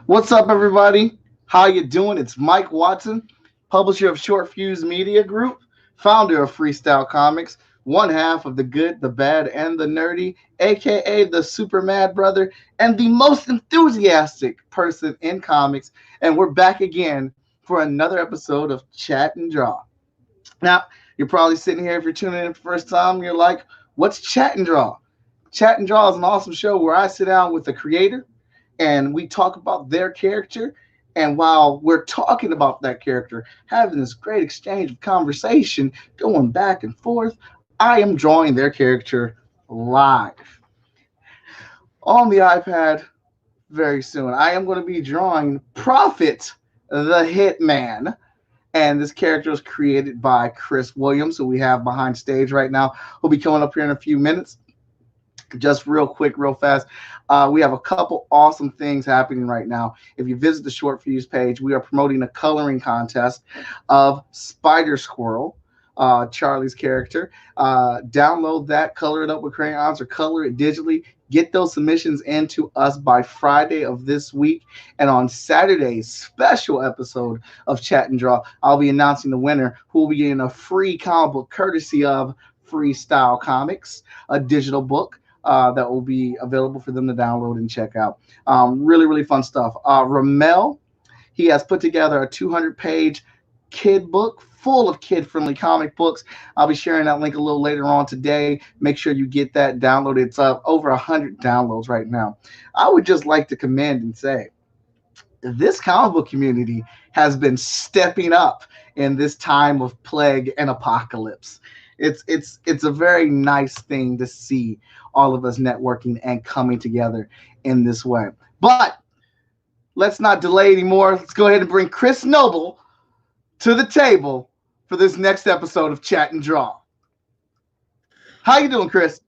What's up, everybody? How you doing? It's Mike Watson, publisher of Short Fuse Media Group, founder of Freestyle Comics, one half of the good, the bad, and the nerdy, aka the super mad brother, and the most enthusiastic person in comics. And we're back again for another episode of Chat and Draw. Now, you're probably sitting here if you're tuning in for the first time, you're like, what's Chat and Draw? Chat and Draw is an awesome show where I sit down with the creator and we talk about their character. And while we're talking about that character, having this great exchange of conversation, going back and forth, I am drawing their character live on the iPad very soon. I am going to be drawing Prophet the Hitman. And this character was created by Chris Williams, who we have behind stage right now. Who'll be coming up here in a few minutes. Just real quick, real fast, we have a couple awesome things happening right now. If you visit the Short Fuse page, we are promoting a coloring contest of Spider Squirrel, Charlie's character. Download that, color it up with crayons or color it digitally. Get those submissions into us by Friday of this week. And on Saturday's special episode of Chat and Draw, I'll be announcing the winner who will be getting a free comic book courtesy of Freestyle Comics, a digital book that will be available for them to download and check out. Really, really fun stuff. Ramel, he has put together a 200-page kid book full of kid-friendly comic books. I'll be sharing that link a little later on today. Make sure you get that downloaded. It's over 100 downloads right now. I would just like to commend and say, this comic book community has been stepping up in this time of plague and apocalypse. It's a very nice thing to see all of us networking and coming together in this way. But let's not delay anymore. Let's go ahead and bring Chris Noble to the table for this next episode of Chat and Draw. How you doing, Chris?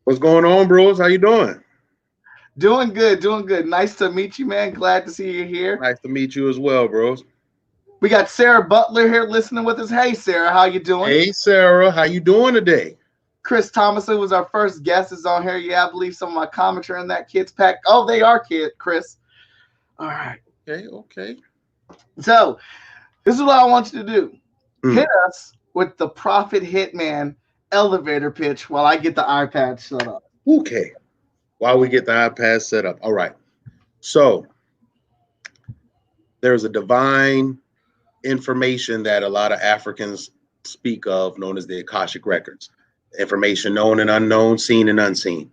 What's going on, bros? How you doing? Doing good, doing good. Nice to meet you, man. Glad to see you here. Nice to meet you as well, bros. We got Sarah Butler here listening with us. Hey, Sarah, how you doing? Hey, Sarah, how you doing today? Chris Thomason was our first guest. Is on here. Yeah, I believe some of my comics are in that kids pack. Oh, they are Chris. All right. Okay. So this is what I want you to do. Hit us with the Prophet Hitman elevator pitch while I get the iPad set up. Okay. While we get the iPad set up. All right. So there's a divine information that a lot of Africans speak of, known as the Akashic Records. Information known and unknown, seen and unseen.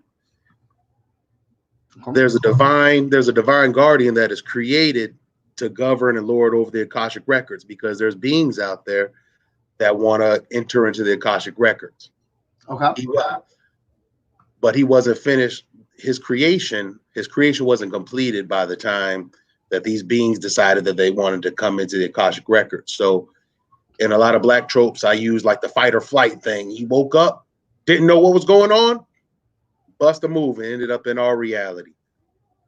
There's a divine guardian that is created to govern and lord over the Akashic Records, because there's beings out there that want to enter into the Akashic Records. Okay. But he wasn't finished. His creation wasn't completed by the time that these beings decided that they wanted to come into the Akashic Records. So in a lot of Black tropes, I use like the fight or flight thing. He woke up, didn't know what was going on, bust a move, and ended up in our reality.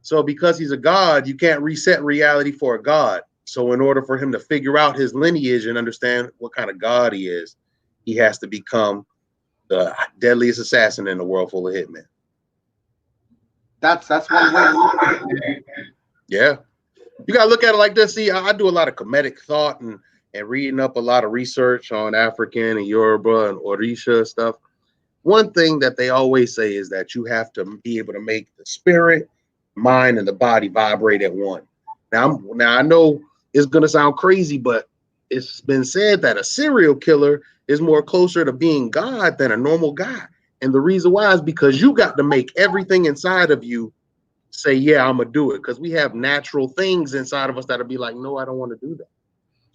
So because he's a god, you can't reset reality for a god. So in order for him to figure out his lineage and understand what kind of god he is, he has to become the deadliest assassin in a world full of hitmen. That's one way. Yeah. You got to look at it like this. See, I do a lot of comedic thought and reading up a lot of research on African and Yoruba and Orisha stuff. One thing that they always say is that you have to be able to make the spirit, mind, and the body vibrate at one. Now I know it's going to sound crazy, but it's been said that a serial killer is more closer to being God than a normal guy. And the reason why is because you got to make everything inside of you say, yeah, I'm going to do it. Because we have natural things inside of us that'll be like, no, I don't want to do that.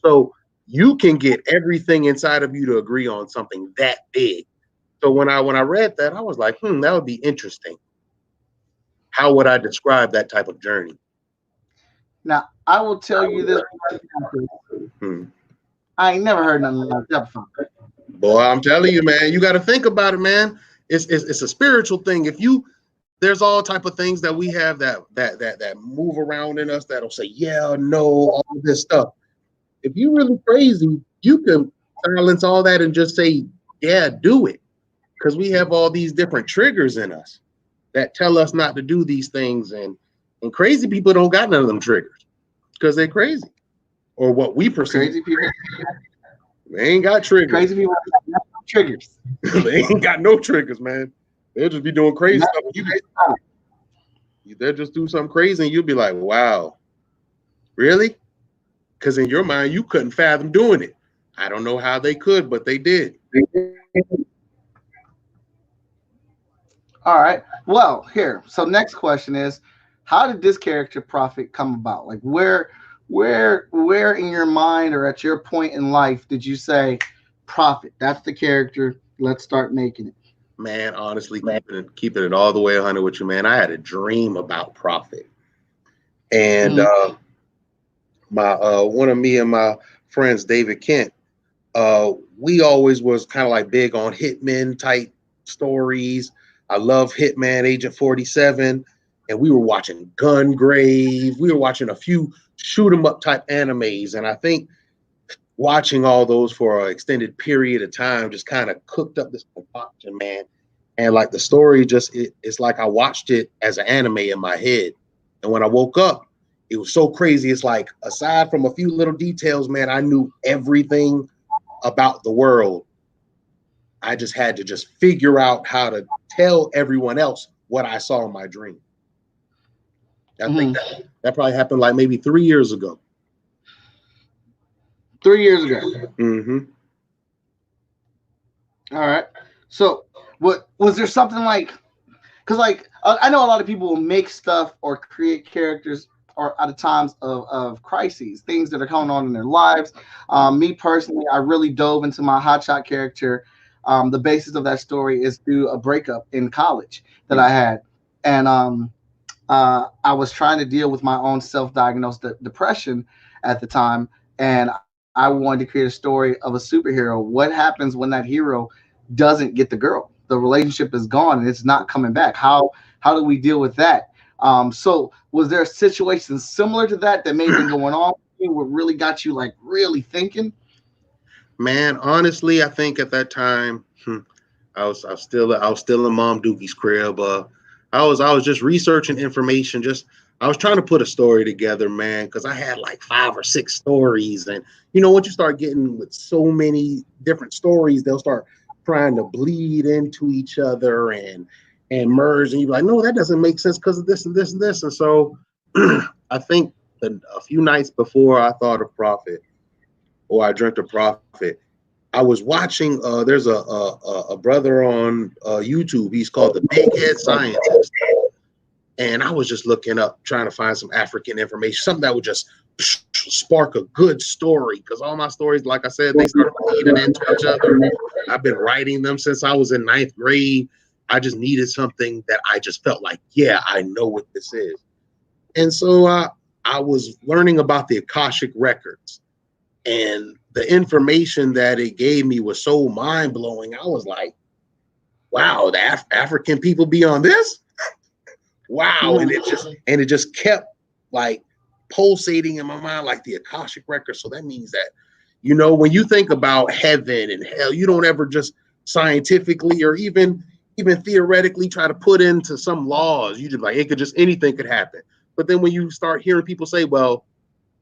So you can get everything inside of you to agree on something that big. So when I read that, I was like, that would be interesting. How would I describe that type of journey? Now, I will tell you this. I ain't never heard nothing like that before. Boy, I'm telling you, man, you got to think about it, man. It's a spiritual thing. There's all type of things that we have that move around in us that'll say, yeah, no, all this stuff. If you're really crazy, you can silence all that and just say, yeah, do it. Because we have all these different triggers in us that tell us not to do these things. And And crazy people don't got none of them triggers because they're crazy, or what we perceive. Crazy people. They ain't got triggers. Crazy people have no triggers. They ain't got no triggers, man. They'll just be doing crazy stuff. They'll just do something crazy, and you'll be like, "Wow, really?" Because in your mind, you couldn't fathom doing it. I don't know how they could, but they did. All right. Well, here. So next question is, how did this character Prophet come about? Like where in your mind or at your point in life did you say, Prophet, that's the character, let's start making it? Man, honestly, keeping it all the way 100 with you, man. I had a dream about Prophet. And my one of me and my friends, David Kent, we always was kind of like big on Hitman type stories. I love Hitman, Agent 47, and we were watching Gungrave. We were watching a few shoot 'em up type animes, and I think watching all those for an extended period of time just kind of cooked up this concoction, man. And like the story just it's like I watched it as an anime in my head, and when I woke up, it was so crazy. It's like aside from a few little details, man, I knew everything about the world. I just had to just figure out how to tell everyone else what I saw in my dream. I think that probably happened like maybe 3 years ago. 3 years ago. Mm-hmm. All right. So what was there something like, because like I know a lot of people will make stuff or create characters or at times of crises, things that are going on in their lives. Me personally, I really dove into my hotshot character. The basis of that story is through a breakup in college that I had. And I was trying to deal with my own self-diagnosed depression at the time. And I wanted to create a story of a superhero. What happens when that hero doesn't get the girl? The relationship is gone and it's not coming back. How do we deal with that? So was there a situation similar to that may have been going on what really got you like really thinking? Man, honestly, I think at that time I was still in Mom Dookie's crib. I was just researching information. I was trying to put a story together, man, because I had like 5 or 6 stories, and once you start getting with so many different stories, they'll start trying to bleed into each other and merge, and you're like, no, that doesn't make sense because of this and this and this. And so I think that a few nights before I thought of Prophet, or I dreamt of Prophet, I was watching. There's a brother on YouTube. He's called the Big Head Scientist, and I was just looking up, trying to find some African information, something that would just spark a good story. Because all my stories, like I said, they started bleeding into each other. I've been writing them since I was in 9th grade. I just needed something that I just felt like, yeah, I know what this is. And so I was learning about the Akashic Records, and the information that it gave me was so mind-blowing. I was like, wow, the African people be on this? Wow. And it just kept like pulsating in my mind, like the Akashic Records. So that means that, when you think about heaven and hell, you don't ever just scientifically or even theoretically try to put into some laws. You just like, anything could happen. But then when you start hearing people say, well,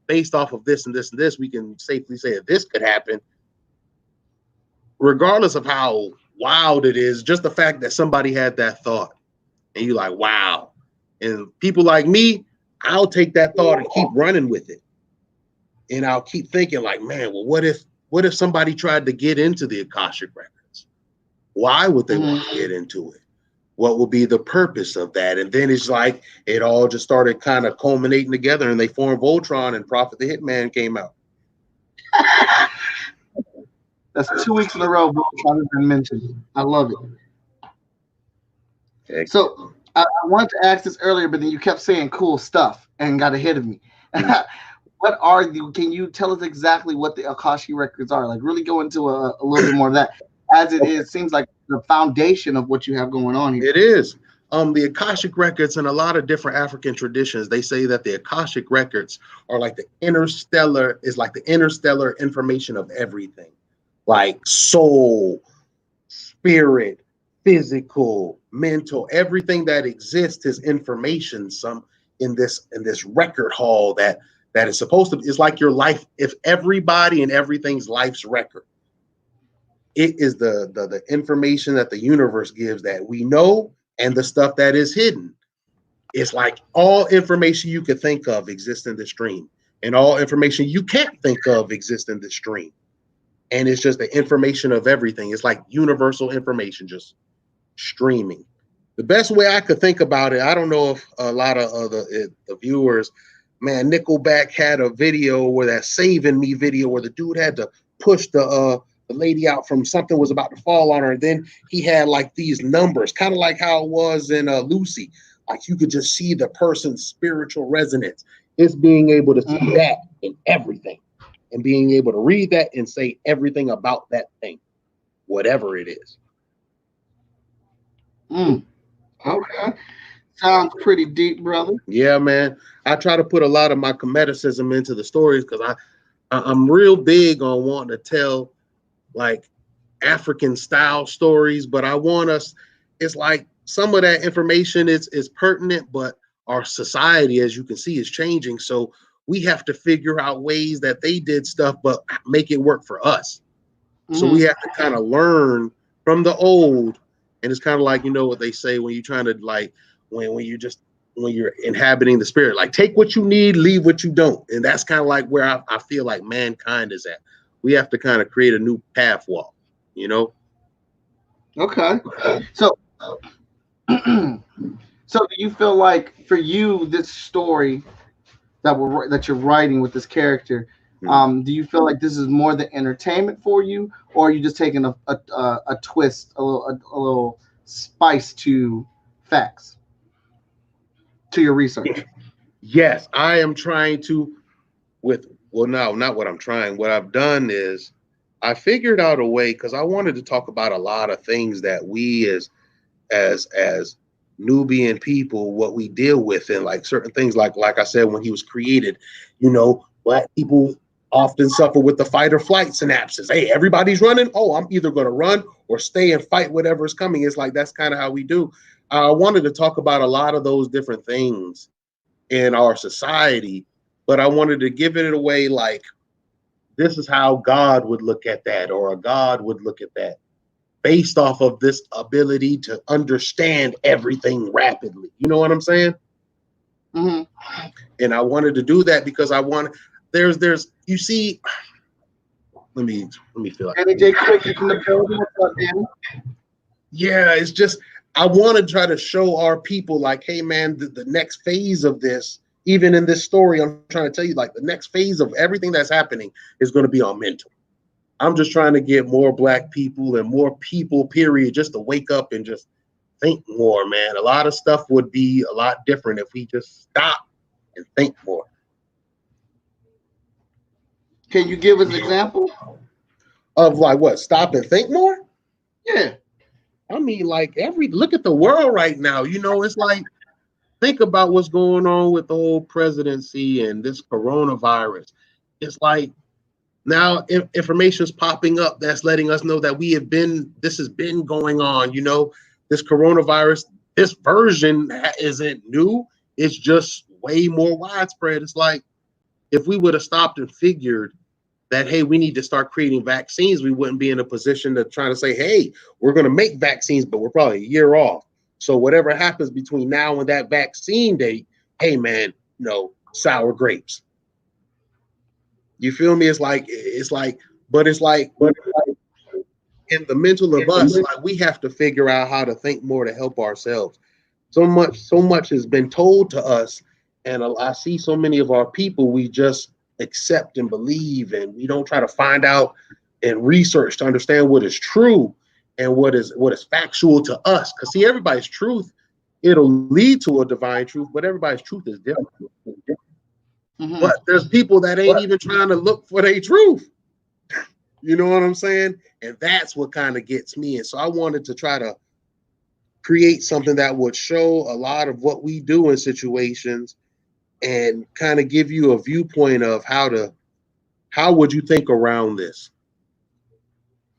based off of this and this and this, we can safely say that this could happen, regardless of how wild it is, just the fact that somebody had that thought and you're like, wow. And people like me, I'll take that thought and keep running with it. And I'll keep thinking like, man, well, what if somebody tried to get into the Akashic Records? Why would they want to get into it? What would be the purpose of that? And then it's like it all just started kind of culminating together, and they formed Voltron, and Prophet the Hitman came out. That's 2 weeks in a row Voltron has been mentioned. I love it. Okay. So I wanted to ask this earlier, but then you kept saying cool stuff and got ahead of me. Can you tell us exactly what the Akashic Records are? Like really go into a little bit more of that. As it seems like the foundation of what you have going on here. It is. The Akashic Records, in a lot of different African traditions, they say that the Akashic Records are like the interstellar information of everything, like soul, spirit, physical, mental, everything that exists is information. in this record hall that is supposed to, it's like your life, if everybody and everything's life's record. It is the information that the universe gives that we know, and the stuff that is hidden. It's like all information you could think of exists in this stream, and all information you can't think of exists in this stream. And it's just the information of everything. It's like universal information just streaming. The best way I could think about it, I don't know if a lot of the viewers, man, Nickelback had a video where that Saving Me video where the dude had to push the lady out from something was about to fall on her. And then he had like these numbers, kind of like how it was in Lucy. Like you could just see the person's spiritual resonance. It's being able to see that in everything and being able to read that and say everything about that thing, whatever it is. Okay. Sounds pretty deep, brother. Yeah, man. I try to put a lot of my comedicism into the stories because I'm real big on wanting to tell like African style stories, but I want us, it's like some of that information is pertinent, but our society, as you can see, is changing. So we have to figure out ways that they did stuff, but make it work for us. So we have to kind of learn from the old. And it's kind of like, you know what they say when you're trying to like, when you're inhabiting the spirit, like take what you need, leave what you don't. And that's kind of like where I feel like mankind is at. We have to kind of create a new path walk, you know? Okay. So, so do you feel like for you, this story that you're writing with this character, do you feel like this is more the entertainment for you, or are you just taking a twist, a little spice to facts, to your research? Yes, I am trying to no, not what I'm trying. What I've done is I figured out a way, because I wanted to talk about a lot of things that we as Nubian people, what we deal with, and like certain things, like I said, when he was created, you know, Black people often suffer with the fight or flight synapses. Hey, everybody's running. Oh, I'm either going to run or stay and fight whatever is coming. It's like that's kind of how we do. I wanted to talk about a lot of those different things in our society, but I wanted to give it away like this is how God would look at that, or a God would look at that, based off of this ability to understand everything rapidly. You know what I'm saying? And I wanted to do that because I want there's you see, let me feel like J Quick in the building. What's up, Danny? Yeah, it's just I want to try to show our people like, hey man, the next phase of this, even in this story, I'm trying to tell you like the next phase of everything that's happening is going to be on mental. I'm just trying to get more Black people and more people, period, just to wake up and just think more, man. A lot of stuff would be a lot different if we just stop and think more. Can you give us an example of like what? Stop and think more? Yeah. I mean, like look at the world right now. You know, it's like, think about what's going on with the whole presidency and this coronavirus. It's like now information is popping up that's letting us know that this has been going on. You know, this coronavirus, this version isn't new. It's just way more widespread. It's like if we would have stopped and figured that, hey, we need to start creating vaccines, we wouldn't be in a position to try to say, hey, we're going to make vaccines, but we're probably a year off. So whatever happens between now and that vaccine date, hey, man, sour grapes. You feel me? But in the mental of us, like we have to figure out how to think more to help ourselves. So much has been told to us. And I see so many of our people, we just accept and believe, and we don't try to find out and research to understand what is true and what is factual to us. Because see, everybody's truth, it'll lead to a divine truth, but everybody's truth is different. But there's people that ain't even trying to look for their truth. You know what I'm saying? And that's what kind of gets me. And so I wanted to try to create something that would show a lot of what we do in situations and kind of give you a viewpoint of how would you think around this?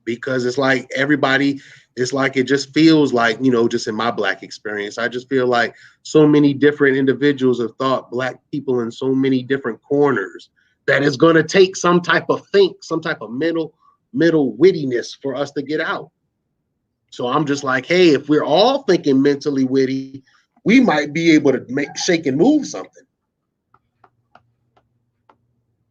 because it's like everybody, it's like it just feels like, just in my Black experience, I just feel like so many different individuals have thought Black people in so many different corners that it's going to take some type of middle wittiness for us to get out. So I'm just like, hey, if we're all thinking mentally witty, we might be able to shake and move something.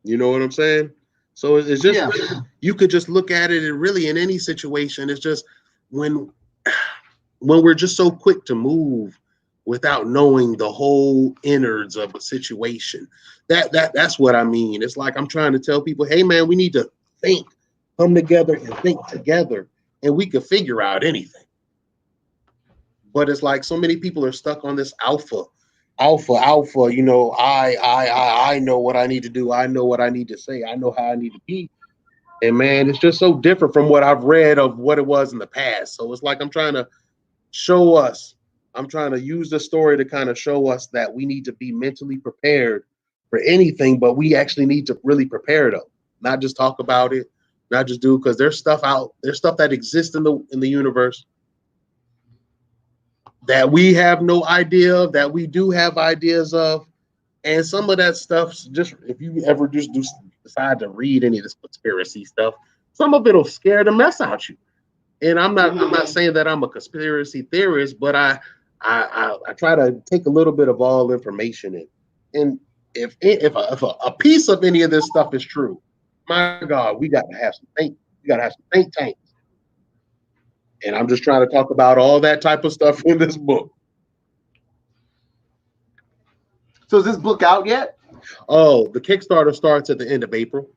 You know what I'm saying? So it's just, you could just look at it, and really in any situation, it's just when we're just so quick to move without knowing the whole innards of a situation. That's what I mean. It's like I'm trying to tell people, hey man, we need to come together and think together, and we could figure out anything. But it's like so many people are stuck on this alpha. I know what I need to do. I know what I need to say. I know how I need to be. And man, it's just so different from what I've read of what it was in the past. So it's like I'm trying to use the story to kind of show us that we need to be mentally prepared for anything, but we actually need to really prepare though. Not just talk about it, not just do it, because there's stuff that exists in the universe that we have no idea of, that we do have ideas of. And some of that stuff, just if you ever just decide to read any of this conspiracy stuff, some of it'll scare the mess out you. And I'm not saying that I'm a conspiracy theorist, but I try to take a little bit of all information in. And if a piece of any of this stuff is true, my God, we got to have some think tanks. And I'm just trying to talk about all that type of stuff in this book. So is this book out yet? Oh, the Kickstarter starts at the end of April.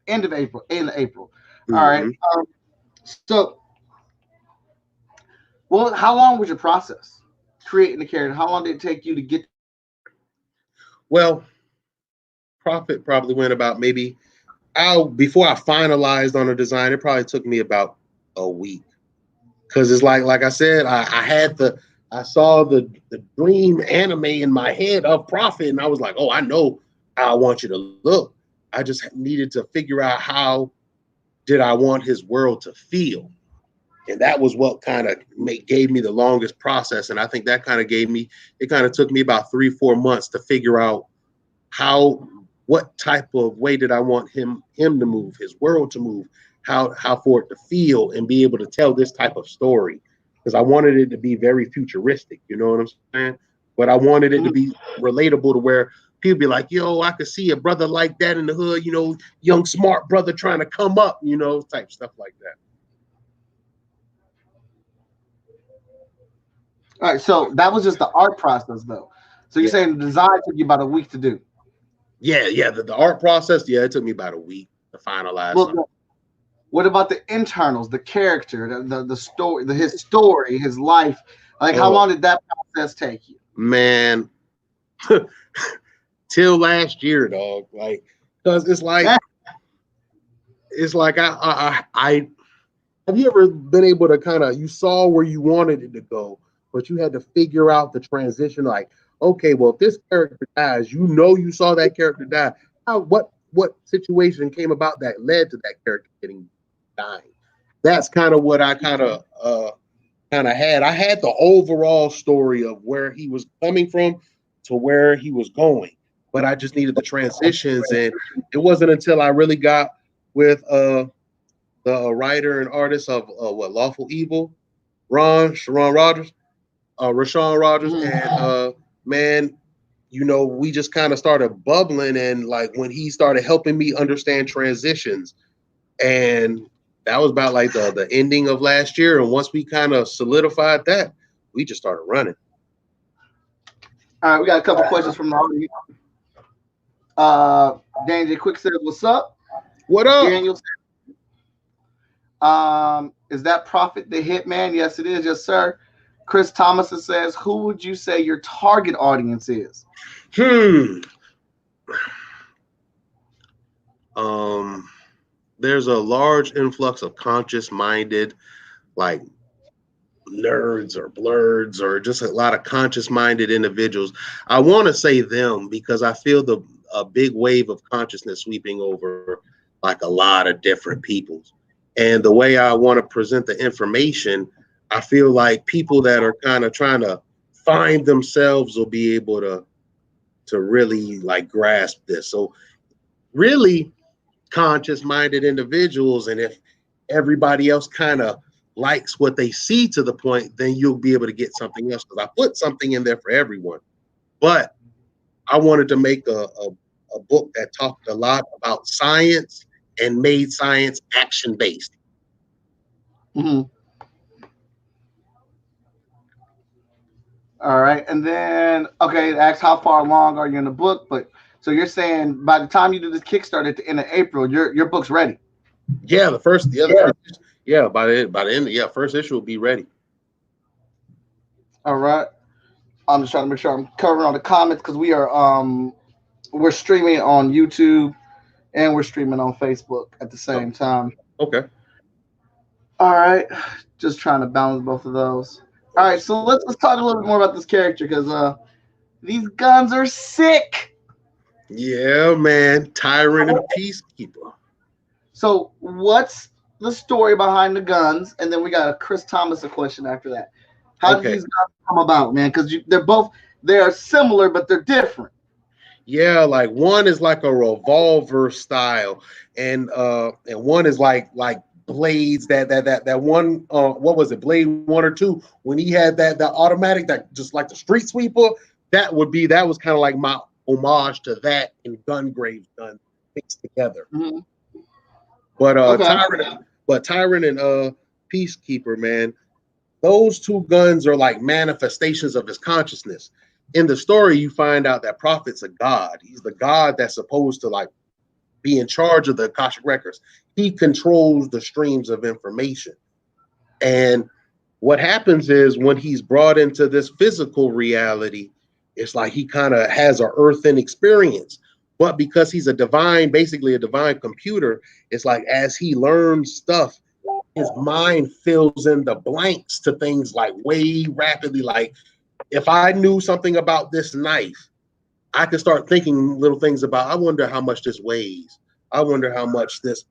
End of April. Mm-hmm. All right. So, well, how long was your process creating the character? How long did it take you to get? Well, Prophet probably went about before I finalized on a design, it probably took me about a week. Because it's like I said, I saw the dream anime in my head of Prophet, and I was like, oh, I know how I want you to look. I just needed to figure out how did I want his world to feel. And that was what kind of gave me the longest process. And I think that kind of took me about 3-4 months to figure out what type of way did I want him to move, his world to move, how for it to feel and be able to tell this type of story. Because I wanted it to be very futuristic, you know what I'm saying? But I wanted it to be relatable to where people be like, yo, I could see a brother like that in the hood, young smart brother trying to come up, type stuff like that. All right, so that was just the art process, though. So you're saying the design took you about a week to do? Yeah. The art process, it took me about a week to finalize. Well, what about the internals, the character, the story, his story, his life? Like, how long did that process take you? Man, till last year, dog. Like, because it's like I have you ever been able to you saw where you wanted it to go, but you had to figure out the transition. Like, okay, well, if this character dies, you saw that character die. What situation came about that led to that character dying? That's kind of what I kind of had. I had the overall story of where he was coming from to where he was going, but I just needed the transitions. And it wasn't until I really got with the writer and artist of Lawful Evil, Rashawn Rogers, and man, we just kind of started bubbling, and like when he started helping me understand transitions, and that was about like the ending of last year. And once we kind of solidified that, we just started running. All right, we got a couple questions from the audience. Daniel Quick says, "What's up? What up?" Daniel, is that Prophet the Hitman? Yes, it is. Yes, sir. Chris Thomas says, "Who would you say your target audience is?" There's a large influx of conscious-minded, like nerds or blurs or just a lot of conscious-minded individuals. I want to say them because I feel a big wave of consciousness sweeping over like a lot of different peoples. And the way I want to present the information, I feel like people that are kind of trying to find themselves will be able to really like grasp this. So really conscious-minded individuals, and if everybody else kind of likes what they see to the point, then you'll be able to get something else. Because I put something in there for everyone, but I wanted to make a book that talked a lot about science and made science action-based. Mm-hmm. All right, and then okay, ask how far along are you in the book? But so you're saying by the time you do this Kickstarter at the end of April, your book's ready. Yeah, the first by the end, yeah, first issue will be ready. All right, I'm just trying to make sure I'm covering all the comments because we're streaming on YouTube and we're streaming on Facebook at the same time. Okay. All right, just trying to balance both of those. All right, so let's talk a little bit more about this character because these guns are sick. Yeah, man, Tyrant and Peacekeeper. So what's the story behind the guns? And then we got a Chris Thomas a question after that. How did these guns come about, man? Because they're similar, but they're different. Yeah, like one is like a revolver style, and one is like blades that one what was it, Blade 1 or 2, when he had that automatic that just like the street sweeper, that was kind of like my homage to that in Gungrave's gun mixed together. Mm-hmm. But Tyrant and Peacekeeper, man, those two guns are like manifestations of his consciousness. In the story, you find out that Prophet's a god. He's the god that's supposed to like be in charge of the Akashic records. He controls the streams of information. And what happens is when he's brought into this physical reality, it's like he kind of has an earthen experience. But because he's basically a divine computer, it's like as he learns stuff, his mind fills in the blanks to things like way rapidly. Like if I knew something about this knife, I could start thinking little things about, I wonder how much this weighs. I wonder how much this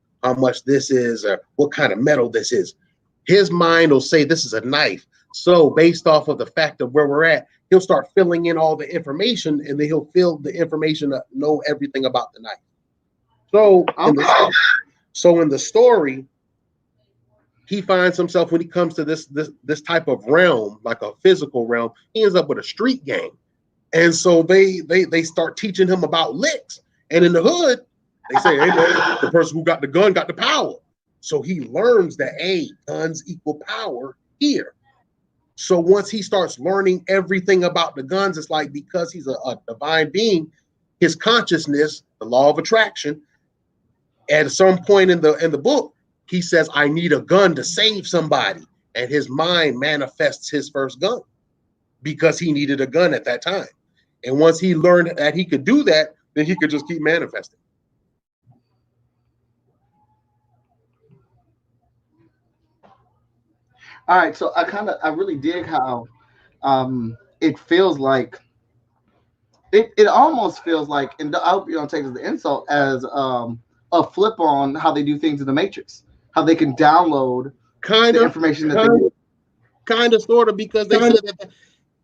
is, or what kind of metal this is. His mind will say this is a knife. So based off of the fact of where we're at, he'll start filling in all the information, and then he'll fill the information to know everything about the knife. So in the story, he finds himself when he comes to this type of realm, like a physical realm, he ends up with a street gang. And so they start teaching him about licks. And in the hood, they say, hey, man, the person who got the gun got the power. So he learns that, hey, guns equal power here. So once he starts learning everything about the guns, it's like because he's a divine being, his consciousness, the law of attraction, at some point in the book, he says, I need a gun to save somebody. And his mind manifests his first gun because he needed a gun at that time. And once he learned that he could do that, then he could just keep manifesting. All right, so I really dig how it feels like it almost feels like, and I hope you don't take it as the insult, as a flip on how they do things in the Matrix, how they can download the information that kind of sort of, because they said that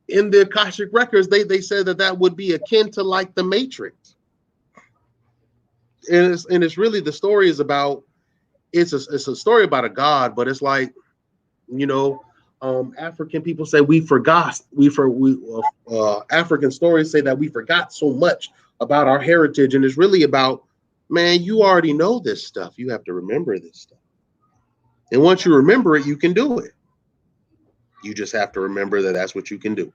in the Akashic records, they said that would be akin to like the Matrix. And it's really, the story is about, it's a story about a god, but it's like, you know, African people say African stories say that we forgot so much about our heritage, and it's really about, man, you already know this stuff. You have to remember this stuff. And once you remember it, you can do it. You just have to remember that that's what you can do.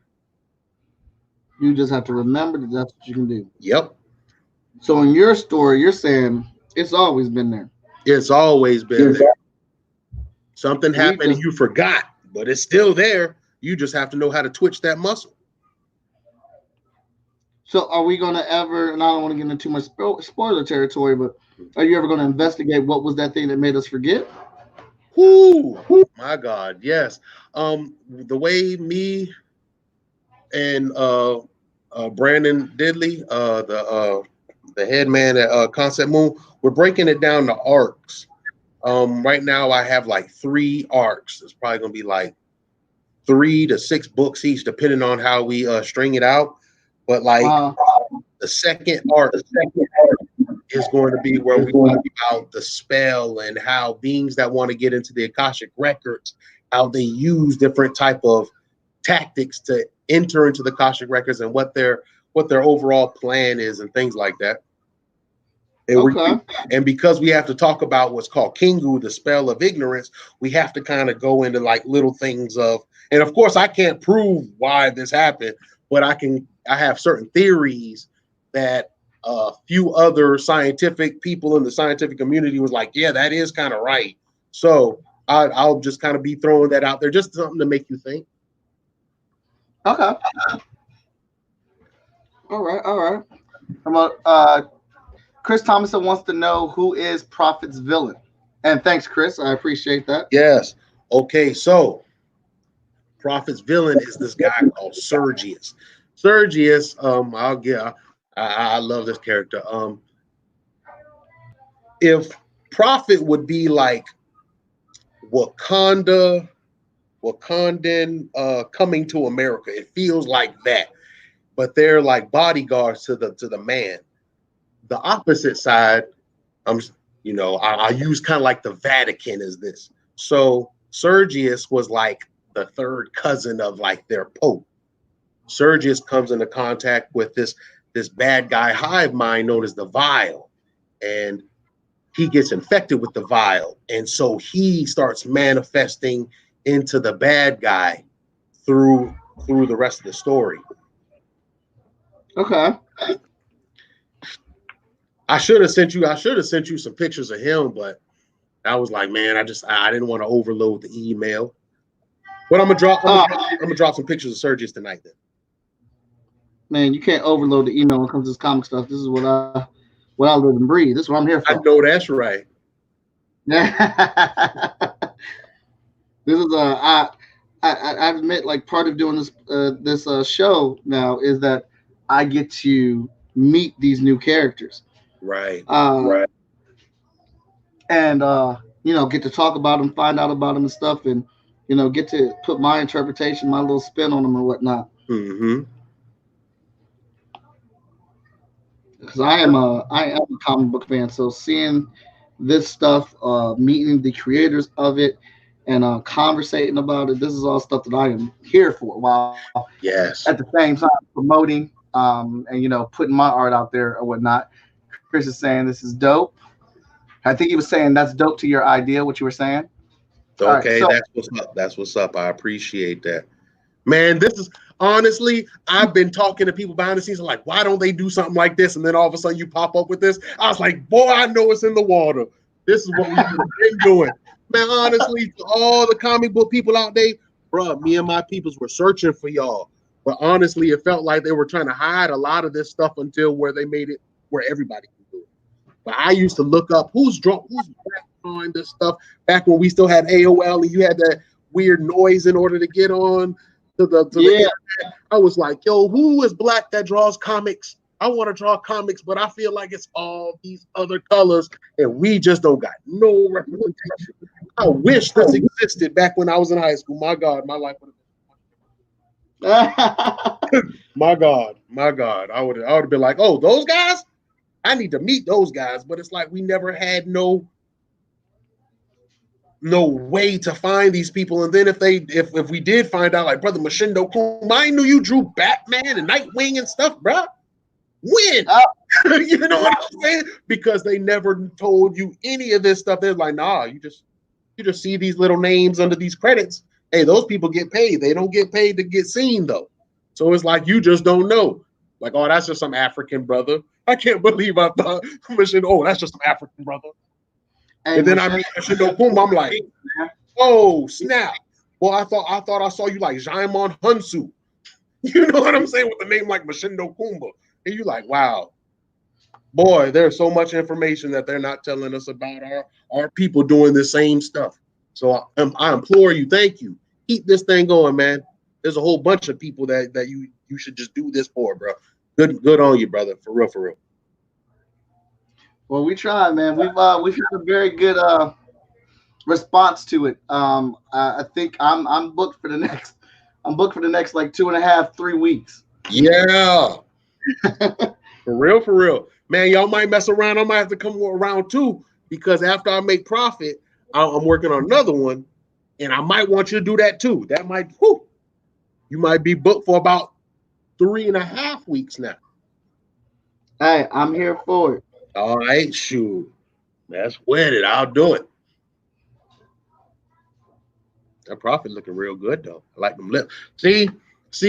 You just have to remember that that's what you can do. Yep. So in your story, you're saying it's always been there. It's always been there. Something happened and you forgot, but it's still there. You just have to know how to twitch that muscle. So are we going to ever, and I don't want to get into too much spoiler territory, but are you ever going to investigate what was that thing that made us forget? Ooh, my God, yes. The way me and Brandon Diddley, the head man at Concept Moon, we're breaking it down to arcs. Right now I have like 3 arcs. It's probably gonna be like 3 to 6 books each, depending on how we string it out. But like the second arc is going to be where we talk about the spell and how beings that want to get into the Akashic records, how they use different type of tactics to enter into the Akashic records and what their overall plan is and things like that. And because we have to talk about what's called Kingu, the spell of ignorance, we have to kind of go into like little things of, and of course I can't prove why this happened, but I have certain theories that a few other scientific people in the scientific community was like, yeah, that is kind of right. So I'll just kind of be throwing that out there, just something to make you think. Okay. All right. How about Chris Thomason wants to know who is Prophet's villain. And thanks, Chris. I appreciate that. Yes. Okay, so Prophet's villain is this guy called Sergius. Sergius, I love this character. If Prophet would be like Wakandan coming to America, it feels like that. But they're like bodyguards to the man. The opposite side, I use kind of like the Vatican as this. So Sergius was like the third cousin of like their Pope. Sergius comes into contact with this bad guy hive mind known as the Vial, and he gets infected with the Vial, and so he starts manifesting into the bad guy through the rest of the story. Okay. I should have sent you some pictures of him, but I was like, man, I didn't want to overload the email. But I'm gonna drop some pictures of Sergius tonight then. Man, you can't overload the email when it comes to this comic stuff. This is what I live and breathe. This is what I'm here for. I know that's right. This is I admit, like, part of doing this show now is that I get to meet these new characters. Right. And get to talk about them, find out about them and stuff, and get to put my interpretation, my little spin on them and whatnot. Mm-hmm. Because I am a comic book fan, so seeing this stuff, meeting the creators of it, and conversating about it, this is all stuff that I am here for. While yes, at the same time promoting, and putting my art out there or whatnot. Chris is saying this is dope. I think he was saying that's dope to your idea. What you were saying. Okay, right, that's what's up. I appreciate that, man. This is. Honestly, I've been talking to people behind the scenes like, why don't they do something like this? And then all of a sudden you pop up with this. I was like, boy, I know it's in the water. This is what we've been doing. Man, honestly, to all the comic book people out there, bro, me and my peoples were searching for y'all. But honestly, it felt like they were trying to hide a lot of this stuff until where they made it where everybody can do it. But I used to look up who's drawing this stuff back when we still had AOL and you had that weird noise in order to get on. The I was like, yo, who is black that draws comics? I want to draw comics, but I feel like it's all these other colors, and we just don't got no representation. I wish this existed back when I was in high school. My God, my life would have been my God. I would have been like, oh, those guys? I need to meet those guys, but it's like we never had no way to find these people. And then if we did find out, like, brother Machindo Kuma, I knew you drew Batman and Nightwing and stuff, bro. When? You know what I'm saying? Because they never told you any of this stuff. They're like, nah, you just see these little names under these credits. Hey, those people get paid. They don't get paid to get seen though. So it's like you just don't know. Like, oh, that's just some African brother. I can't believe I thought Machindo, that's just some African brother. And then I meet Machindo Kuma, I'm like, oh snap! Well, I thought I saw you like Jaimon Hunsu. You know what I'm saying, with a name like Machindo Kuma, and you like, wow, boy, there's so much information that they're not telling us about our people doing the same stuff. So I implore you, thank you, keep this thing going, man. There's a whole bunch of people that you should just do this for, bro. Good on you, brother, for real. Well, we tried, man. We've had a very good response to it. I think I'm booked for the next. I'm booked for the next like 2.5, 3 weeks. Yeah, for real, man. Y'all might mess around. I might have to come around too because after I make profit, I'm working on another one, and I might want you to do that too. That might, whew, you might be booked for about 3.5 weeks now. Hey, I'm here for it. All right, shoot, that's with it. I'll do it. That profit looking real good though. I like them lips. See,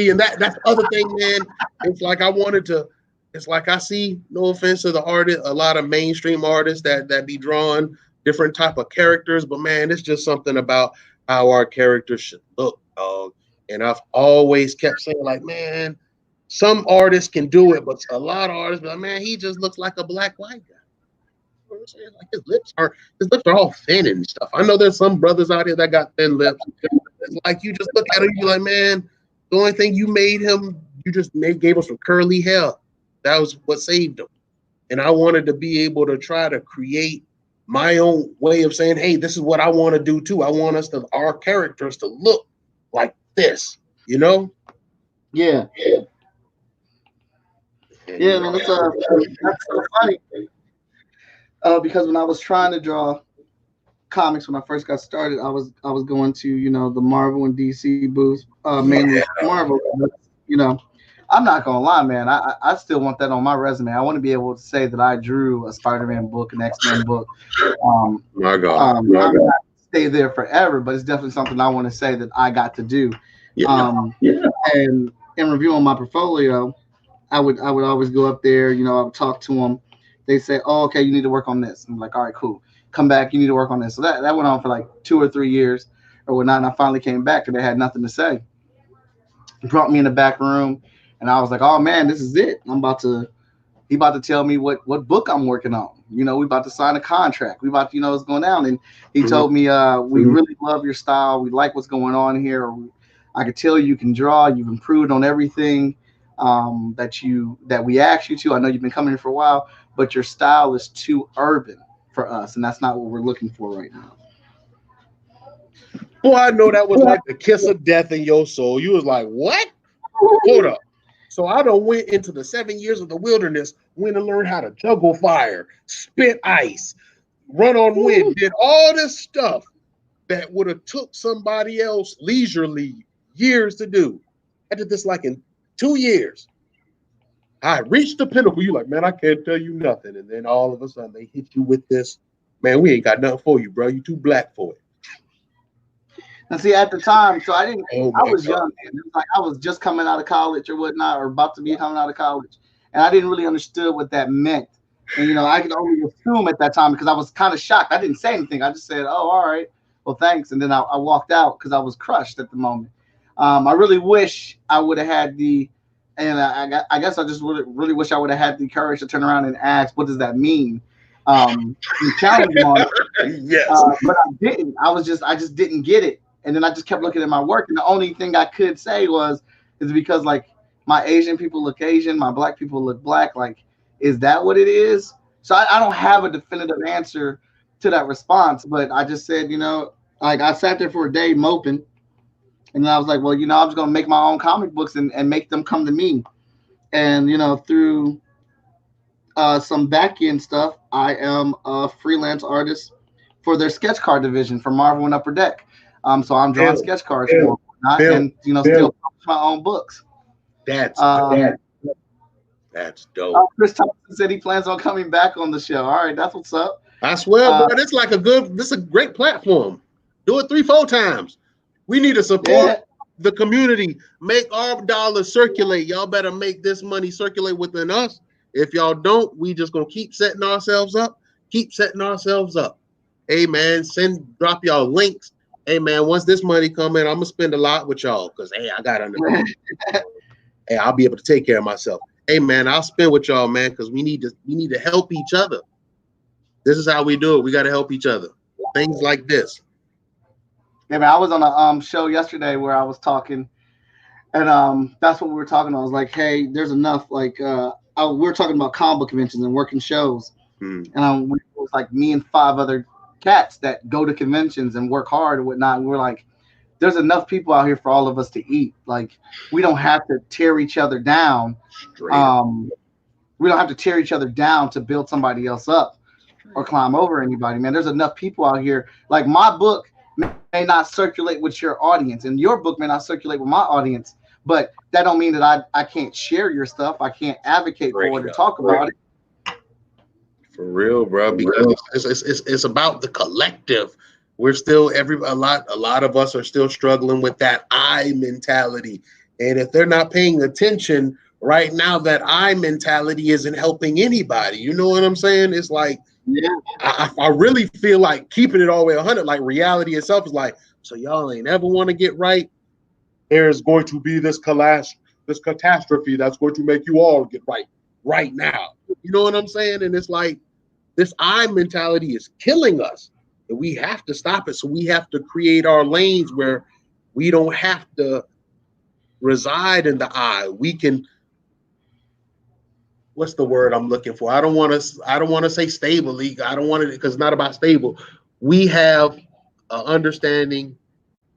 and that's the other thing, man. It's like I wanted to. It's like I see. No offense to the artist, a lot of mainstream artists that be drawing different type of characters, but man, it's just something about how our characters should look, dog. And I've always kept saying, like, man, some artists can do it, but a lot of artists, be like, man, he just looks like a black white guy. You know what I'm saying? Like his lips are all thin and stuff. I know there's some brothers out here that got thin lips. It's like you just look at him, you're like, man, the only thing you made him, you just gave us some curly hair. That was what saved him. And I wanted to be able to try to create my own way of saying, hey, this is what I want to do too. I want our characters to look like this, you know? Yeah, And yeah, man. That's so funny. Because when I was trying to draw comics when I first got started, I was going to the Marvel and DC booths, mainly yeah, Marvel. You know, I'm not gonna lie, man. I still want that on my resume. I want to be able to say that I drew a Spider-Man book, an X-Men book. Um, my God. I'm not gonna stay there forever, but it's definitely something I want to say that I got to do. Yeah. Yeah. And in reviewing my portfolio, I would always go up there. I would talk to them. They say, "Oh, okay, you need to work on this." I'm like, "All right, cool. Come back. You need to work on this." So that went on for like 2 or 3 years or whatnot. And I finally came back and they had nothing to say. Brought me in the back room, and I was like, "Oh man, this is it. He about to tell me what book I'm working on. We about to sign a contract. We about to what's going down." And he told me, "We really love your style. We like what's going on here. I could tell you can draw. You've improved on everything that we asked you to. I know you've been coming here for a while, but your style is too urban for us, and that's not what we're looking for right now." Boy, I know that was like the kiss of death in your soul. You was like, what? Hold up. So I done went into the 7 years of the wilderness, went and learned how to juggle fire, spit ice, run on wind, did all this stuff that would have took somebody else leisurely years to do. I did this like in 2 years. I reached the pinnacle. You like, man, I can't tell you nothing. And then all of a sudden they hit you with this, man, we ain't got nothing for you, bro. You too black for it. And see, at the time, so I didn't. Oh I my was God. young. Man. It was like I was just coming out of college or whatnot, or about to be coming out of college, and I didn't really understood what that meant. And I could only assume at that time because I was kind of shocked. I didn't say anything. I just said, "Oh, all right, well, thanks," and then I walked out because I was crushed at the moment. I really wish I would have had and I guess I just really wish I would have had the courage to turn around and ask, "What does that mean?" And challenge them on it. Yes. But I didn't. I just didn't get it. And then I just kept looking at my work. And the only thing I could say is because like my Asian people look Asian, my black people look black. Like, is that what it is? So I don't have a definitive answer to that response. But I just said, like I sat there for a day moping. And then I was like, well, I'm just going to make my own comic books and make them come to me. And, through some back end stuff, I am a freelance artist for their sketch card division for Marvel and Upper Deck. So I'm drawing sketch cards for and still publish my own books. That's dope. Chris Thompson said he plans on coming back on the show. All right, that's what's up. I swear, bro, this is a great platform. Do it 3-4 times. We need to support the community. Make our dollars circulate. Y'all better make this money circulate within us. If y'all don't, we just gonna keep setting ourselves up. Hey man, drop y'all links. Hey man, once this money come in, I'm gonna spend a lot with y'all because hey, I got under. Hey, I'll be able to take care of myself. Hey man, I'll spend with y'all, man, because we need to help each other. This is how we do it. We got to help each other. Things like this. Yeah, man, I was on a show yesterday where I was talking, and that's what we were talking about. I was like, hey, there's enough. Like, we were talking about comic book conventions and working shows, and it was like me and 5 other cats that go to conventions and work hard and whatnot. And we're like, there's enough people out here for all of us to eat. Like, we don't have to tear each other down. We don't have to tear each other down to build somebody else up or climb over anybody, man. There's enough people out here. Like, my book may not circulate with your audience, and your book may not circulate with my audience, but that don't mean that I can't share your stuff. I can't advocate for it and talk about it. For real, bro. Because it's about the collective. We're still a lot of us are still struggling with that I mentality. And if they're not paying attention right now, that I mentality isn't helping anybody. You know what I'm saying? It's like, yeah, I really feel like keeping it all the way 100, like reality itself is like, so y'all ain't ever want to get right. There's going to be this catastrophe that's going to make you all get right now. You know what I'm saying? And it's like, this I mentality is killing us. And we have to stop it. So we have to create our lanes where we don't have to reside in the I. We can, what's the word I'm looking for? I don't want to say stably. I don't want it because it's not about stable. We have an understanding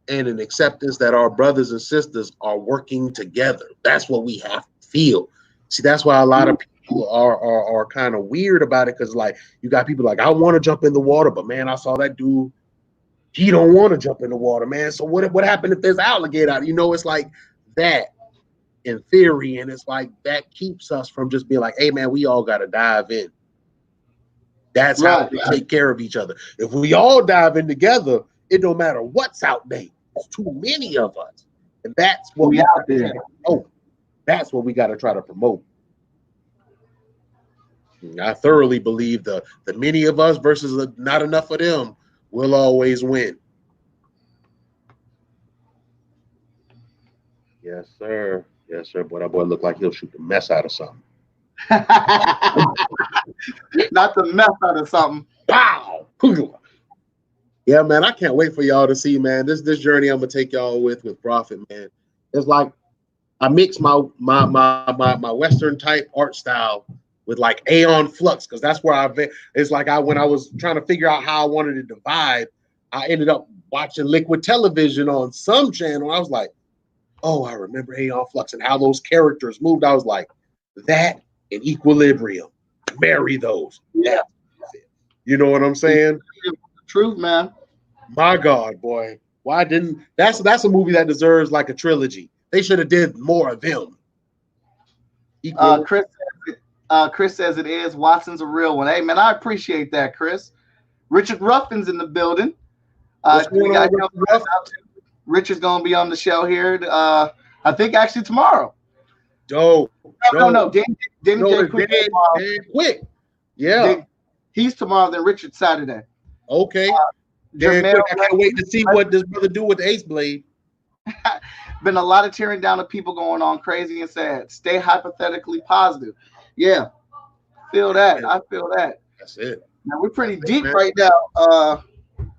and an acceptance that our brothers and sisters are working together. That's what we have to feel. See, that's why a lot of people are kind of weird about it, because like you got people like, I want to jump in the water, but man, I saw that dude. He don't want to jump in the water, man. So what happened if there's alligator out? You know, it's like that in theory, and it's like that keeps us from just being like, hey man, we all got to dive in. That's how we take care of each other. If we all dive in together, it don't matter what's out there. There's too many of us, and that's what we have to promote. That's what we got to try to promote. I thoroughly believe the many of us versus the not enough of them will always win. Yes, sir. Yes, sir. Boy, that boy look like he'll shoot the mess out of something. Not the mess out of something. Pow! Yeah, man, I can't wait for y'all to see, man. This journey I'm gonna take y'all with Prophet, man. It's like I mix my Western type art style with like Aeon Flux, because that's where it's like when I was trying to figure out how I wanted it to vibe, I ended up watching Liquid Television on some channel. I was like, oh, I remember Aeon Flux and how those characters moved. I was like, that and Equilibrium, marry those. Yeah. You know what I'm saying? Truth, man. My God, boy. Why didn't that's a movie that deserves like a trilogy. They should have did more of them. Chris says it is. Watson's a real one. Hey man, I appreciate that, Chris. Richard Ruffin's in the building. Richard's gonna be on the show here. I think actually tomorrow. No. Danny Quick. Yeah. He's tomorrow, then Richard Saturday. Okay. I can't wait to see what this brother do with the Ace Blade. Been a lot of tearing down of people going on crazy and sad. Stay hypothetically positive. Yeah. Feel that. I feel that. That's it. Now we're pretty deep right now.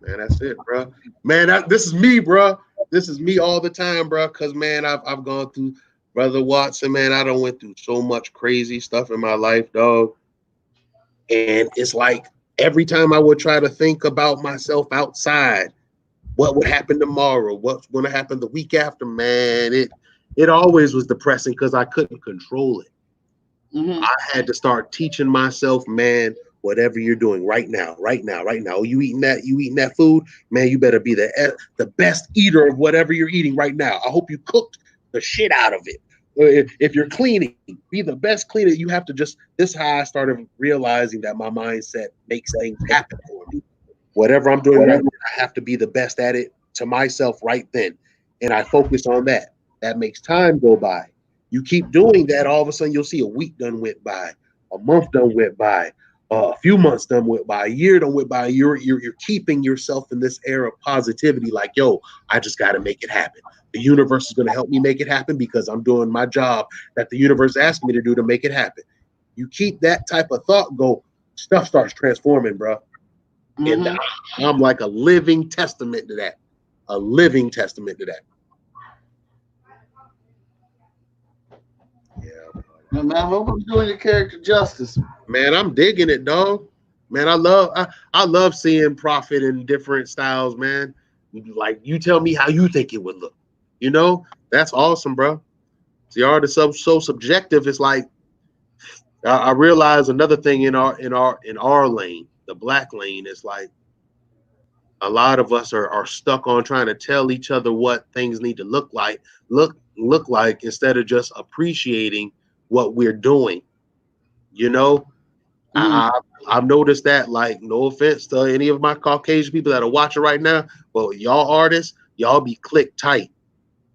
Man, that's it, bro. Man, this is me, bro. This is me all the time, bro. Cause man, I've gone through, Brother Watson, man. I done went through so much crazy stuff in my life, dog. And it's like every time I would try to think about myself outside, what would happen tomorrow, what's going to happen the week after, man, it always was depressing because I couldn't control it. Mm-hmm. I had to start teaching myself, man, whatever you're doing right now. Oh, you eating that food, man, you better be the best eater of whatever you're eating right now. I hope you cooked the shit out of it. If you're cleaning, be the best cleaner. You have to this is how I started realizing that my mindset makes things happen for me. Whatever I'm doing right now, I have to be the best at it to myself right then. And I focus on that. That makes time go by. You keep doing that, all of a sudden you'll see a week done went by, a month done went by, a few months done went by, a year done went by. You're keeping yourself in this era of positivity, like, yo, I just got to make it happen. The universe is going to help me make it happen because I'm doing my job that the universe asked me to do to make it happen. You keep that type of thought go, stuff starts transforming, bro. Mm-hmm. And I'm like a living testament to that. Yeah. Man, I hope I'm doing your character justice. Man, I'm digging it, dog. Man, I love seeing profit in different styles, man. Like you tell me how you think it would look. You know, that's awesome, bro. The art is so subjective. It's like I realize another thing in our lane, the black lane, is like a lot of us are stuck on trying to tell each other what things need to look like instead of just appreciating what we're doing. You know, I've noticed that, like, no offense to any of my Caucasian people that are watching right now, but y'all artists, y'all be click tight.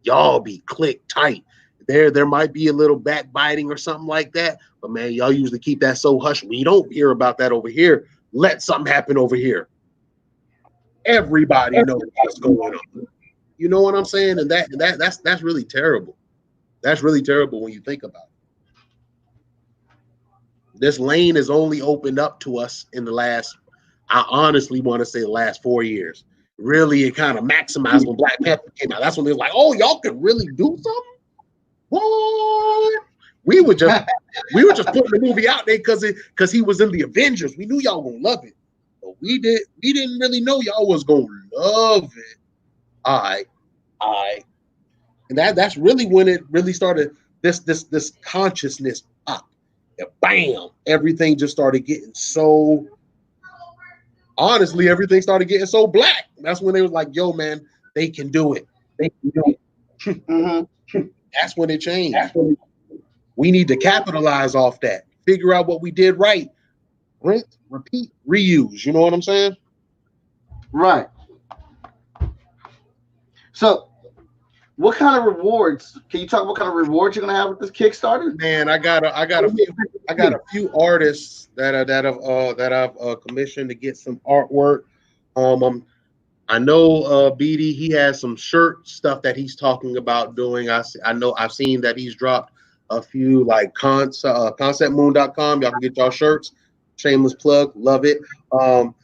Y'all be click tight. There might be a little backbiting or something like that, but man, y'all usually keep that so hush. We don't hear about that over here. Let something happen over here. Everybody knows what's going on. You know what I'm saying? And that's really terrible. That's really terrible when you think about it. This lane is only opened up to us in the last, I honestly want to say, the last 4 years. Really, it kind of maximized when Black Panther came out. That's when they was like, oh, y'all could really do something? What? We were just putting the movie out there because he was in the Avengers. We knew y'all gonna love it. But we didn't really know y'all was gonna love it. All right. And that's really when it really started, this consciousness pop. And bam, everything just started getting so, honestly, everything started getting so black. That's when they was like, yo, man, they can do it. They can do it. Mm-hmm. That's when it changed. We need to capitalize off that. Figure out what we did right. Rinse, repeat, reuse. You know what I'm saying? Right. So, what kind of rewards? Can you talk what kind of rewards you're gonna have with this Kickstarter? Man, I got a few artists that I've commissioned to get some artwork. I know BD, he has some shirt stuff that he's talking about doing. I know I've seen that he's dropped a few, like conceptmoon.com. Y'all can get y'all shirts. Shameless plug, love it. God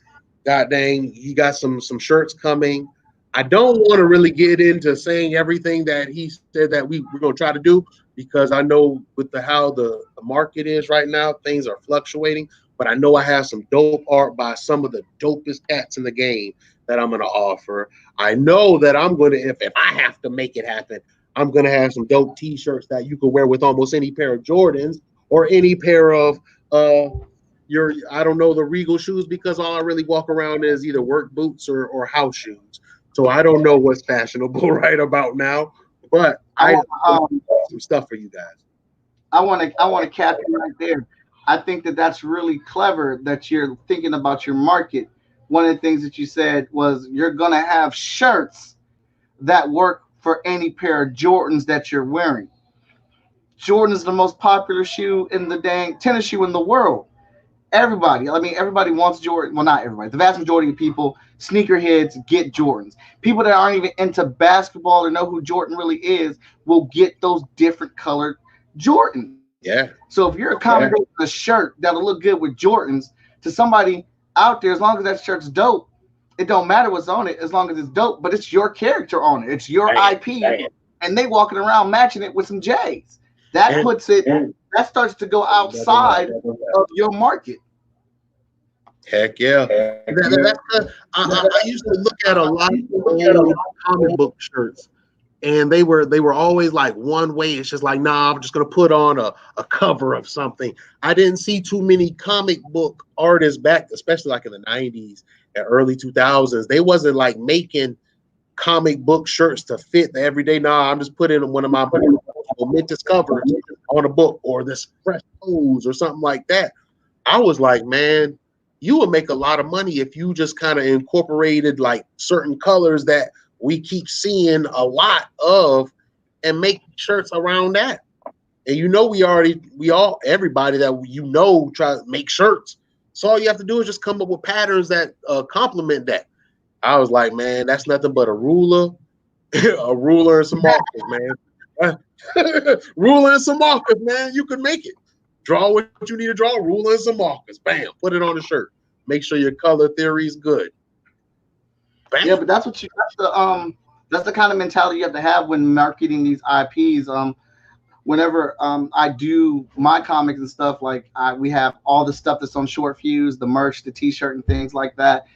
dang, he got some shirts coming. I don't want to really get into saying everything that he said that we're going to try to do, because I know with how the market is right now, things are fluctuating. But I know I have some dope art by some of the dopest cats in the game that I'm going to offer. I know that I'm going to, if I have to make it happen, I'm going to have some dope t-shirts that you can wear with almost any pair of Jordans or any pair of I don't know, the Regal shoes, because all I really walk around is either work boots or house shoes. So I don't know what's fashionable right about now, but I have some stuff for you guys. I want to cap you right there. I think that's really clever that you're thinking about your market. One of the things that you said was you're going to have shirts that work for any pair of Jordans that you're wearing. Jordan is the most popular shoe in the dang tennis shoe in the world. Everybody wants Jordan. Well, not everybody. The vast majority of people, sneakerheads, get Jordans. People that aren't even into basketball or know who Jordan really is will get those different colored Jordans. Yeah. So if you're accommodating a shirt that'll look good with Jordans to somebody out there, as long as that shirt's dope, it don't matter what's on it as long as it's dope, but it's your character on it. It's your IP, and they walking around matching it with some J's. That puts it, that starts to go outside of your market. Heck yeah. I used to look at a lot of comic book shirts, and they were always like one way. It's just like, nah, I'm just gonna put on a cover of something. I didn't see too many comic book artists back, especially like in the 90s and early 2000s. They wasn't like making comic book shirts to fit the everyday. Nah, I'm just putting one of my momentous covers on a book or this fresh pose or something like that. I was like, man, you would make a lot of money if you just kind of incorporated like certain colors that we keep seeing a lot of and make shirts around that. And you know, everybody that try to make shirts. So all you have to do is just come up with patterns that complement that. I was like, man, that's nothing but a ruler and some markers, man. Ruler and some markers, man. You can make it. Draw what you need to draw, ruler and some markers. Bam, put it on the shirt. Make sure your color theory is good. Bam. Yeah, but that's the kind of mentality you have to have when marketing these IPs. whenever I do my comics and stuff, like we have all the stuff that's on Short Fuse, the merch, the T-shirt, and things like that,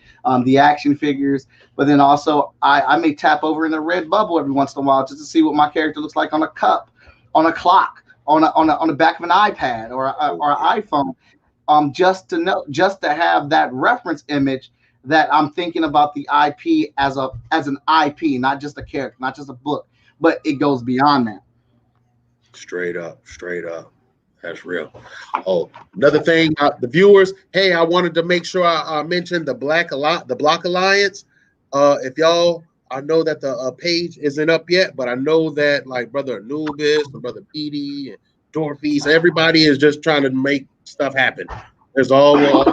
the action figures. But then also I may tap over in the Redbubble every once in a while just to see what my character looks like on a cup, on a clock, on the back of an iPad or an iPhone, just to have that reference image that I'm thinking about the IP as an IP, not just a character, not just a book, but it goes beyond that. Straight up. That's real. Oh, another thing, the viewers. Hey, I wanted to make sure I mentioned the Block Alliance. If y'all, I know that the page isn't up yet, but I know that like brother Anubis, and brother Petey, and Dorothy, so everybody is just trying to make stuff happen. There's all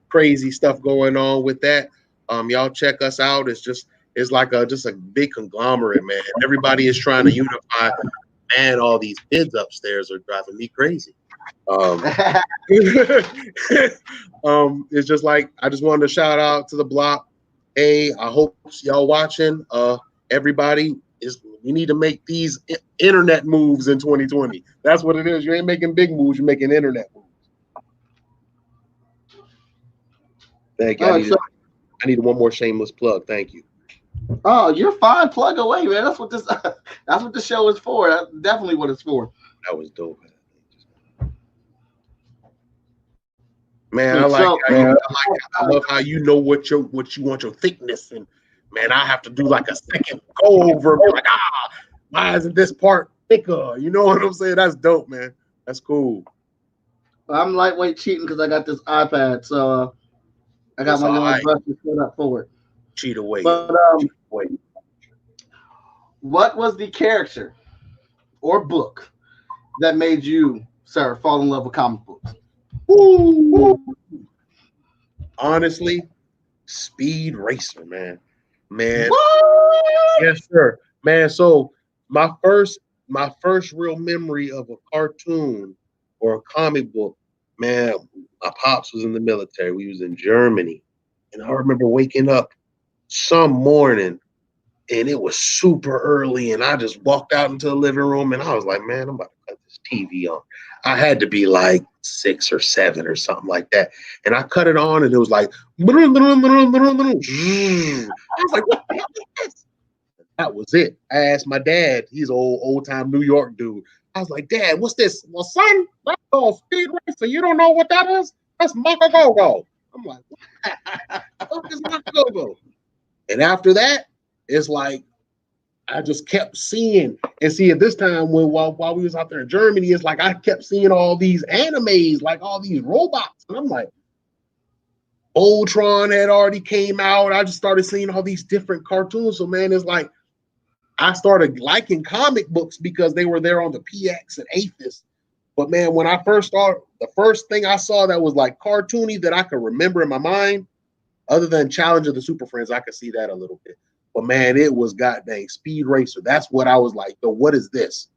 crazy stuff going on with that. Y'all check us out. It's like just a big conglomerate, man. Everybody is trying to unify. Man, all these kids upstairs are driving me crazy. It's just like I just wanted to shout out to the block. Hey, I hope y'all watching. Everybody we need to make these internet moves in 2020. That's what it is. You ain't making big moves, you're making internet moves. Thank you. I need one more shameless plug. Thank you. Oh, you're fine. Plug away, man. That's what the show is for. That's definitely what it's for. That was dope, man. I love how you know what you want your thickness, and man, I have to do like a second go over. Like, why isn't this part thicker? You know what I'm saying? That's dope, man. That's cool. I'm lightweight cheating because I got this iPad, so I got my little brushes set up for it. Cheat away. But what was the character or book that made you, sir, fall in love with comic books? Ooh. Honestly, Speed Racer, man. What? Yes, sir, man. So my first real memory of a cartoon or a comic book, man. My pops was in the military. We was in Germany, and I remember waking up some morning and it was super early, and I just walked out into the living room and I was like, man, I'm about to cut this TV on. I had to be like 6 or 7 or something like that, and I cut it on and it was like I was like, what the hell is this? That was it. I asked my dad, he's an old time New York dude. I was like, Dad, what's this? Well, son, that's called Speed Racer. You don't know what that is? That's Makagogo. I'm like, what is Makagogo? And after that, it's like I just kept seeing and see at this time while we was out there in Germany, it's like I kept seeing all these animes, like all these robots. And I'm like, Voltron had already came out. I just started seeing all these different cartoons. So man, it's like I started liking comic books because they were there on the PX and Aphis. But man, when I first started, the first thing I saw that was like cartoony that I could remember in my mind, other than Challenge of the Super Friends, I could see that a little bit. But man, it was goddamn Speed Racer. That's what I was like, yo, what is this?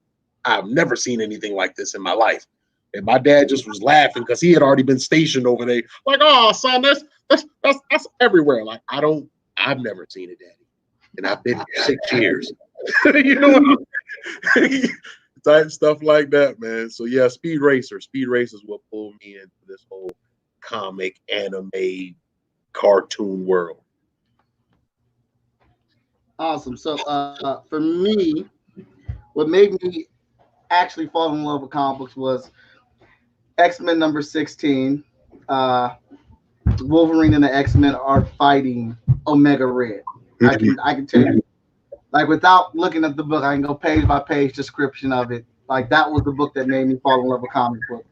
I've never seen anything like this in my life. And my dad just was laughing because he had already been stationed over there. Like, oh, son, that's everywhere. Like, I've never seen it, Daddy. And I've been here 6 years. You know what I mean? Type stuff like that, man. So yeah, Speed Racer. Speed Racer is what pulled me into this whole comic, anime, cartoon world. Awesome. So for me, what made me actually fall in love with comic books was X-Men number 16. Wolverine and the X-Men are fighting Omega Red. I can tell you, like without looking at the book, I can go page by page description of it. Like that was the book that made me fall in love with comic book.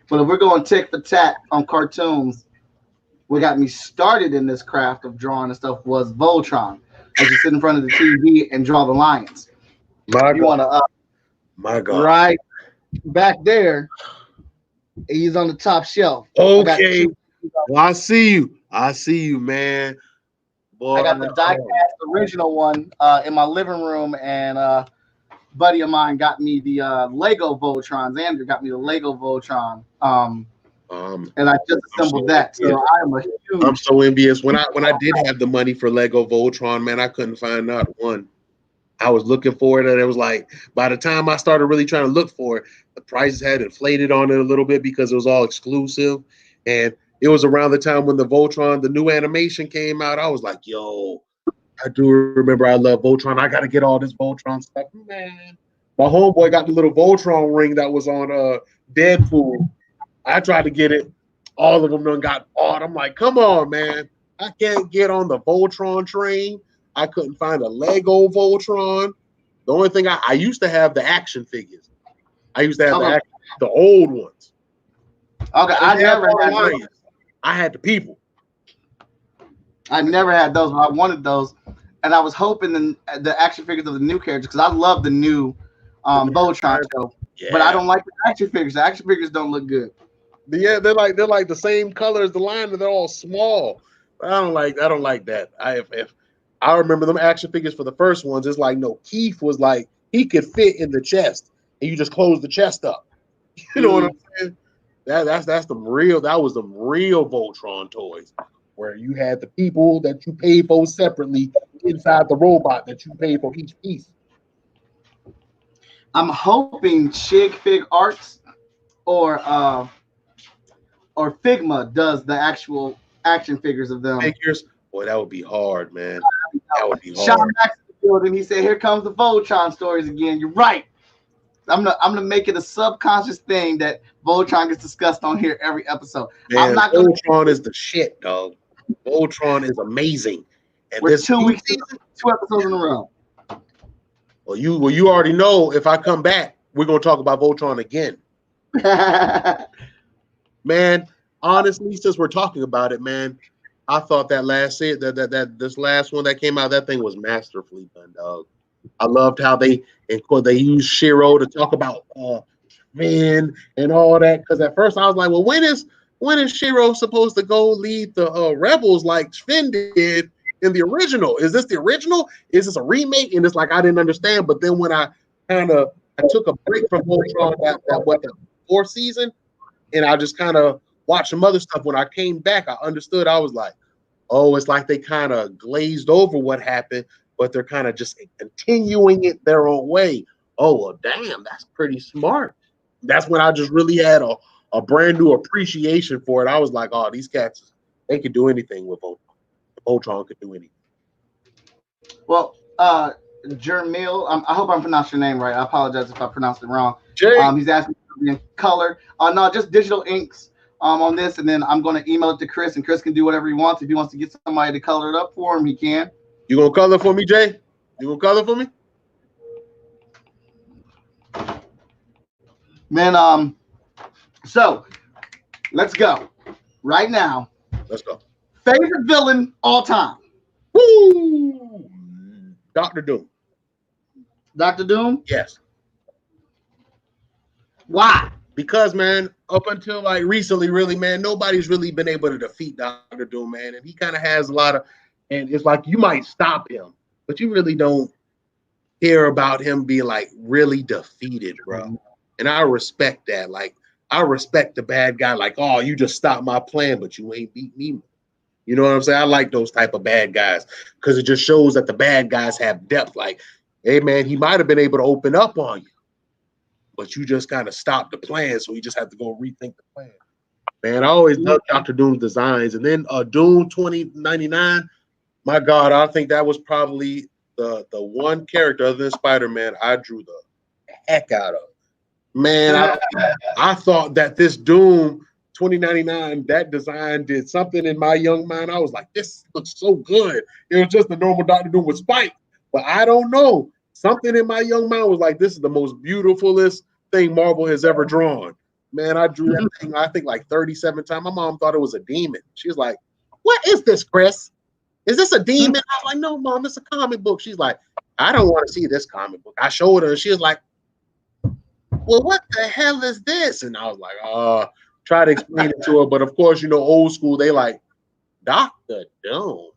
But if we're going tick for tat on cartoons, what got me started in this craft of drawing and stuff was Voltron. I just sit in front of the TV and draw the lions. My God. My God. Right back there, he's on the top shelf. Okay. Well, I see you, man. Boy, I got the die-cast original one in my living room, and a buddy of mine got me the Lego Voltrons. Andrew got me the Lego Voltron. And I just assembled that. So I'm so envious. When I did have the money for Lego Voltron, man, I couldn't find not one. I was looking for it, and it was like by the time I started really trying to look for it, the prices had inflated on it a little bit because it was all exclusive. And it was around the time when the Voltron, the new animation came out. I was like, yo, I do remember I love Voltron. I got to get all this Voltron stuff. Man, my homeboy got the little Voltron ring that was on Deadpool. I tried to get it. All of them done got bought. I'm like, come on, man. I can't get on the Voltron train. I couldn't find a Lego Voltron. The only thing I used to have the action figures. I used to have the old ones. Okay, I never had those. I had the people. I never had those, but I wanted those, and I was hoping the action figures of the new characters because I love the new Voltron show. Yeah. But I don't like the action figures. The action figures don't look good. Yeah, they're like the same color as the line, but they're all small. But I don't like that. If I remember them action figures for the first ones, it's like no, Keith was like he could fit in the chest, and you just close the chest up. You know what I'm saying? That was the real Voltron toys, where you had the people that you paid for separately inside the robot that you paid for each piece. I'm hoping Shig Fig Arts or Figma does the actual action figures of them. Figures? Boy, that would be hard, man. That would be hard. Sean Max in the building. He said, "Here comes the Voltron stories again." You're right. I'm gonna make it a subconscious thing that Voltron gets discussed on here every episode. Man, Voltron is the shit, dog. Voltron is amazing. And we're 2 weeks, 2 episodes in a row. Well, you already know if I come back, we're gonna talk about Voltron again. Man, honestly, since we're talking about it, man, I thought that this last one that came out, that thing was masterfully done, dog. I loved how they used Shiro to talk about Finn and all that. Because at first I was like, well, when is Shiro supposed to go lead the rebels like Finn did in the original? Is this the original? Is this a remake? And it's like I didn't understand. But then when I took a break from Voltron the fourth season, and I just kind of watched some other stuff. When I came back, I understood. I was like, oh, it's like they kind of glazed over what happened, but they're kind of just continuing it their own way. Oh, well, damn, that's pretty smart. That's when I just really had a brand new appreciation for it. I was like, oh, these cats, they could do anything with Voltron. Voltron could do anything. Well, Jermil, I hope I'm pronouncing your name right. I apologize if I pronounced it wrong. Jay. He's asking in color. No, just digital inks on this, and then I'm going to email it to Chris, and Chris can do whatever he wants. If he wants to get somebody to color it up for him, he can. You gonna color for me, Jay? You gonna color for me? Man, so let's go right now. Let's go. Favorite villain all time? Woo! Dr. Doom. Dr. Doom? Yes. Why? Because, man, up until like recently, really, man, nobody's really been able to defeat Dr. Doom, man. And he kind of has a lot of, and it's like you might stop him, but you really don't hear about him being like really defeated, bro. And I respect that. Like, I respect the bad guy. Like, oh, you just stopped my plan, but you ain't beat me. You know what I'm saying? I like those type of bad guys because it just shows that the bad guys have depth. Like, hey, man, he might have been able to open up on you, but you just kind of stopped the plan, so you just have to go rethink the plan. Man, I always loved Dr. Doom's designs. And then Doom 2099, my God, I think that was probably the one character other than Spider-Man I drew the heck out of. Man, I thought that this Doom 2099, that design did something in my young mind. I was like, this looks so good. It was just a normal Dr. Doom with spike. But I don't know. Something in my young mind was like, this is the most beautifulest thing Marvel has ever drawn. Man, I drew that thing, I think, like 37 times. My mom thought it was a demon. She was like, what is this, Chris? Is this a demon? I was like, no, Mom, it's a comic book. She's like, I don't want to see this comic book. I showed her, and she was like, well, what the hell is this? And I was like, try to explain it to her. But of course, you know, old school, they like, Dr. Doom.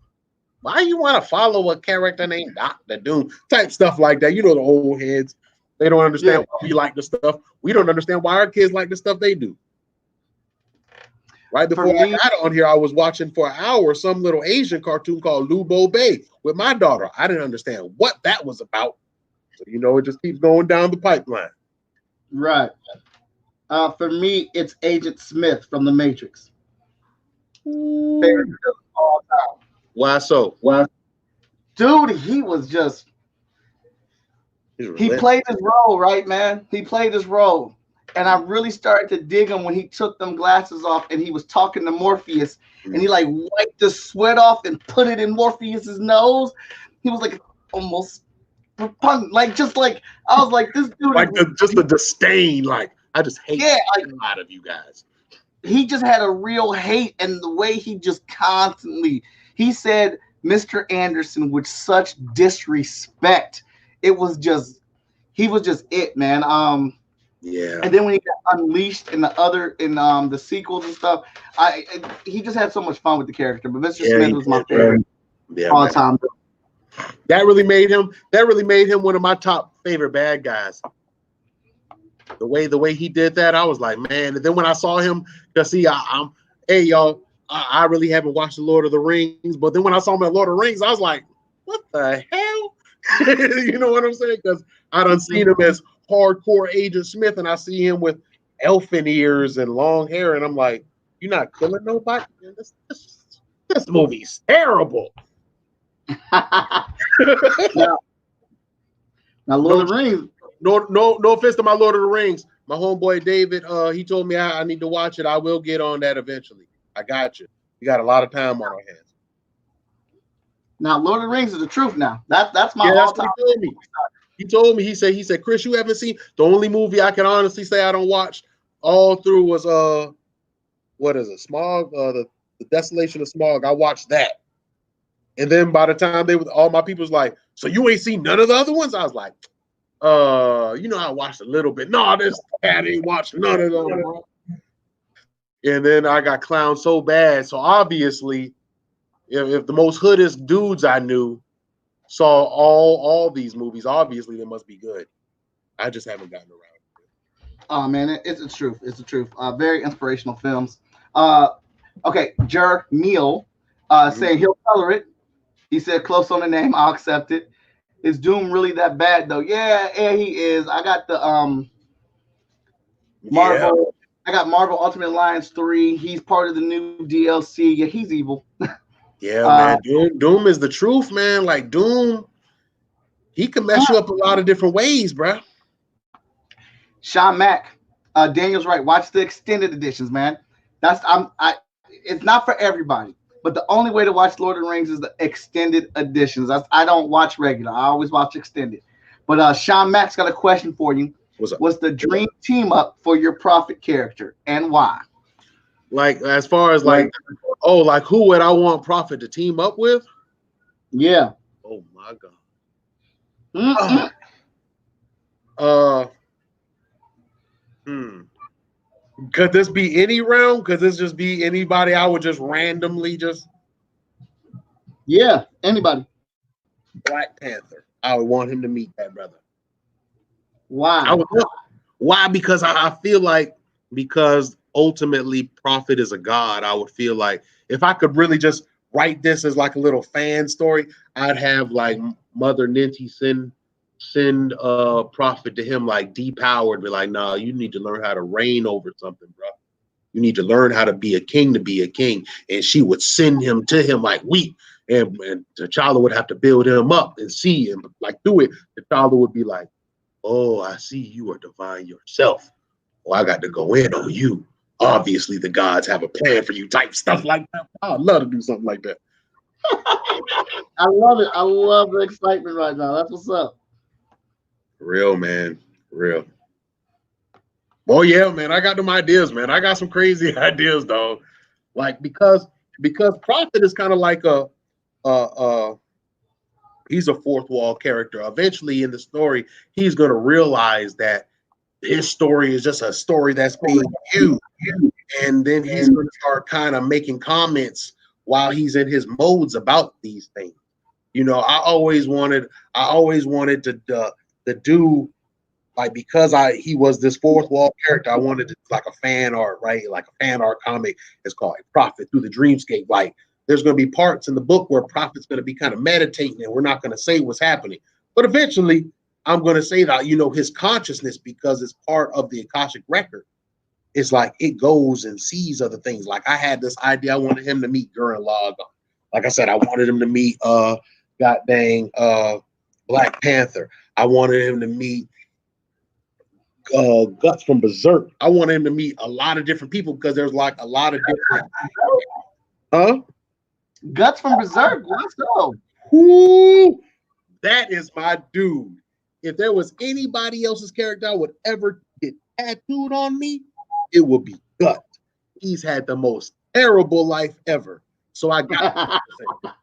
Why you want to follow a character named Dr. Doom? Type stuff like that. You know, the old heads, they don't understand why we like the stuff. We don't understand why our kids like the stuff they do. Right before I got on here, I was watching for an hour some little Asian cartoon called Lubo Bay with my daughter. I didn't understand what that was about. So you know it just keeps going down the pipeline. Right. For me, it's Agent Smith from The Matrix. Favorite film of all time. Why so? Why? Dude, he was just he played his role, right, man? He played his role. And I really started to dig him when he took them glasses off and he was talking to Morpheus and he like wiped the sweat off and put it in Morpheus's nose. He was like almost like just like I was like, this dude like just the disdain, like I just hate like, a lot of you guys. He just had a real hate, and the way he just constantly he said Mr. Anderson with such disrespect. It was just he was just it, man. Yeah. And then when he got unleashed in the sequels and stuff, he just had so much fun with the character. But Mr. Smith was my favorite all time. That really made him one of my top favorite bad guys. The way he did that, I was like, man. And then when I saw him, because see, hey y'all, I really haven't watched the Lord of the Rings, but then when I saw him in Lord of the Rings, I was like, what the hell? You know what I'm saying? Because I done seen him as hardcore Agent Smith, and I see him with elfin ears and long hair, and I'm like, you're not killing nobody? This movie's terrible. Now, Lord of the Rings. No offense to my Lord of the Rings. My homeboy David, he told me I need to watch it. I will get on that eventually. I got you. We got a lot of time on our hands. Now, Lord of the Rings is the truth. Now, that's my all-time. He told me. He said, Chris, you haven't seen the only movie I can honestly say I don't watch all through was what is it? Smog, the Desolation of Smog. I watched that, and then by the time all my people was like, so you ain't seen none of the other ones? I was like, I watched a little bit. No, this cat ain't watched none of them, bro. And then I got clowned so bad. So obviously, if the most hoodest dudes I knew saw all these movies, obviously they must be good. I just haven't gotten around. Oh man, it's the truth. It's the truth. Very inspirational films. Okay, Jer Meal saying he'll color it. He said close on the name. I'll accept it. Is Doom really that bad though? Yeah, he is. I got the Marvel. Yeah. I got Marvel Ultimate Alliance 3. He's part of the new DLC. Yeah, he's evil. Yeah, man. Doom is the truth, man. Like Doom, he can mess you up a lot of different ways, bro. Sean Mack, Daniel's right. Watch the extended editions, man. It's not for everybody, but the only way to watch Lord of the Rings is the extended editions. I don't watch regular. I always watch extended. But Sean Mack's got a question for you. What's the dream team up for your Prophet character and why? Like as far as like who would I want Prophet to team up with? Yeah. Oh my God. Could this be any round? Could this just be anybody I would just randomly just? Yeah, anybody. Black Panther. I would want him to meet that brother. Why? Why? Because I feel like because ultimately Prophet is a god, I would feel like if I could really just write this as like a little fan story, I'd have like Mother Ninty send Prophet to him like depowered, be like, nah, you need to learn how to reign over something, bro. You need to learn how to be a king to be a king. And she would send him to him like weep. And T'Challa would have to build him up and see him like through it. T'Challa would be like, oh, I see you are divine yourself. Oh, I got to go in on you. Obviously, the gods have a plan for you, type stuff like that. I'd love to do something like that. I love it. I love the excitement right now. That's what's up. Real, man. Real. Oh, yeah, man. I got them ideas, man. I got some crazy ideas, dog. Like, because Prophet is kind of like he's a fourth wall character. Eventually in the story, he's going to realize that his story is just a story that's being used. And then he's going to start kind of making comments while he's in his modes about these things. You know, I always wanted to do like, because he was this fourth wall character, I wanted to like a fan art, right? Like a fan art comic. It's called like Prophet Through the Dreamscape. Like there's going to be parts in the book where Prophet's going to be kind of meditating and we're not going to say what's happening. But eventually I'm going to say that, you know, his consciousness, because it's part of the Akashic record, it's like it goes and sees other things. Like I had this idea, I wanted him to meet Gurren Lagann. Like I said, I wanted him to meet Black Panther. I wanted him to meet Guts from Berserk. I wanted him to meet a lot of different people because there's like a lot of different Guts from Berserk. Let's go. Ooh, that is my dude. If there was anybody else's character I would ever get tattooed on me, it would be Guts. He's had the most terrible life ever. So I got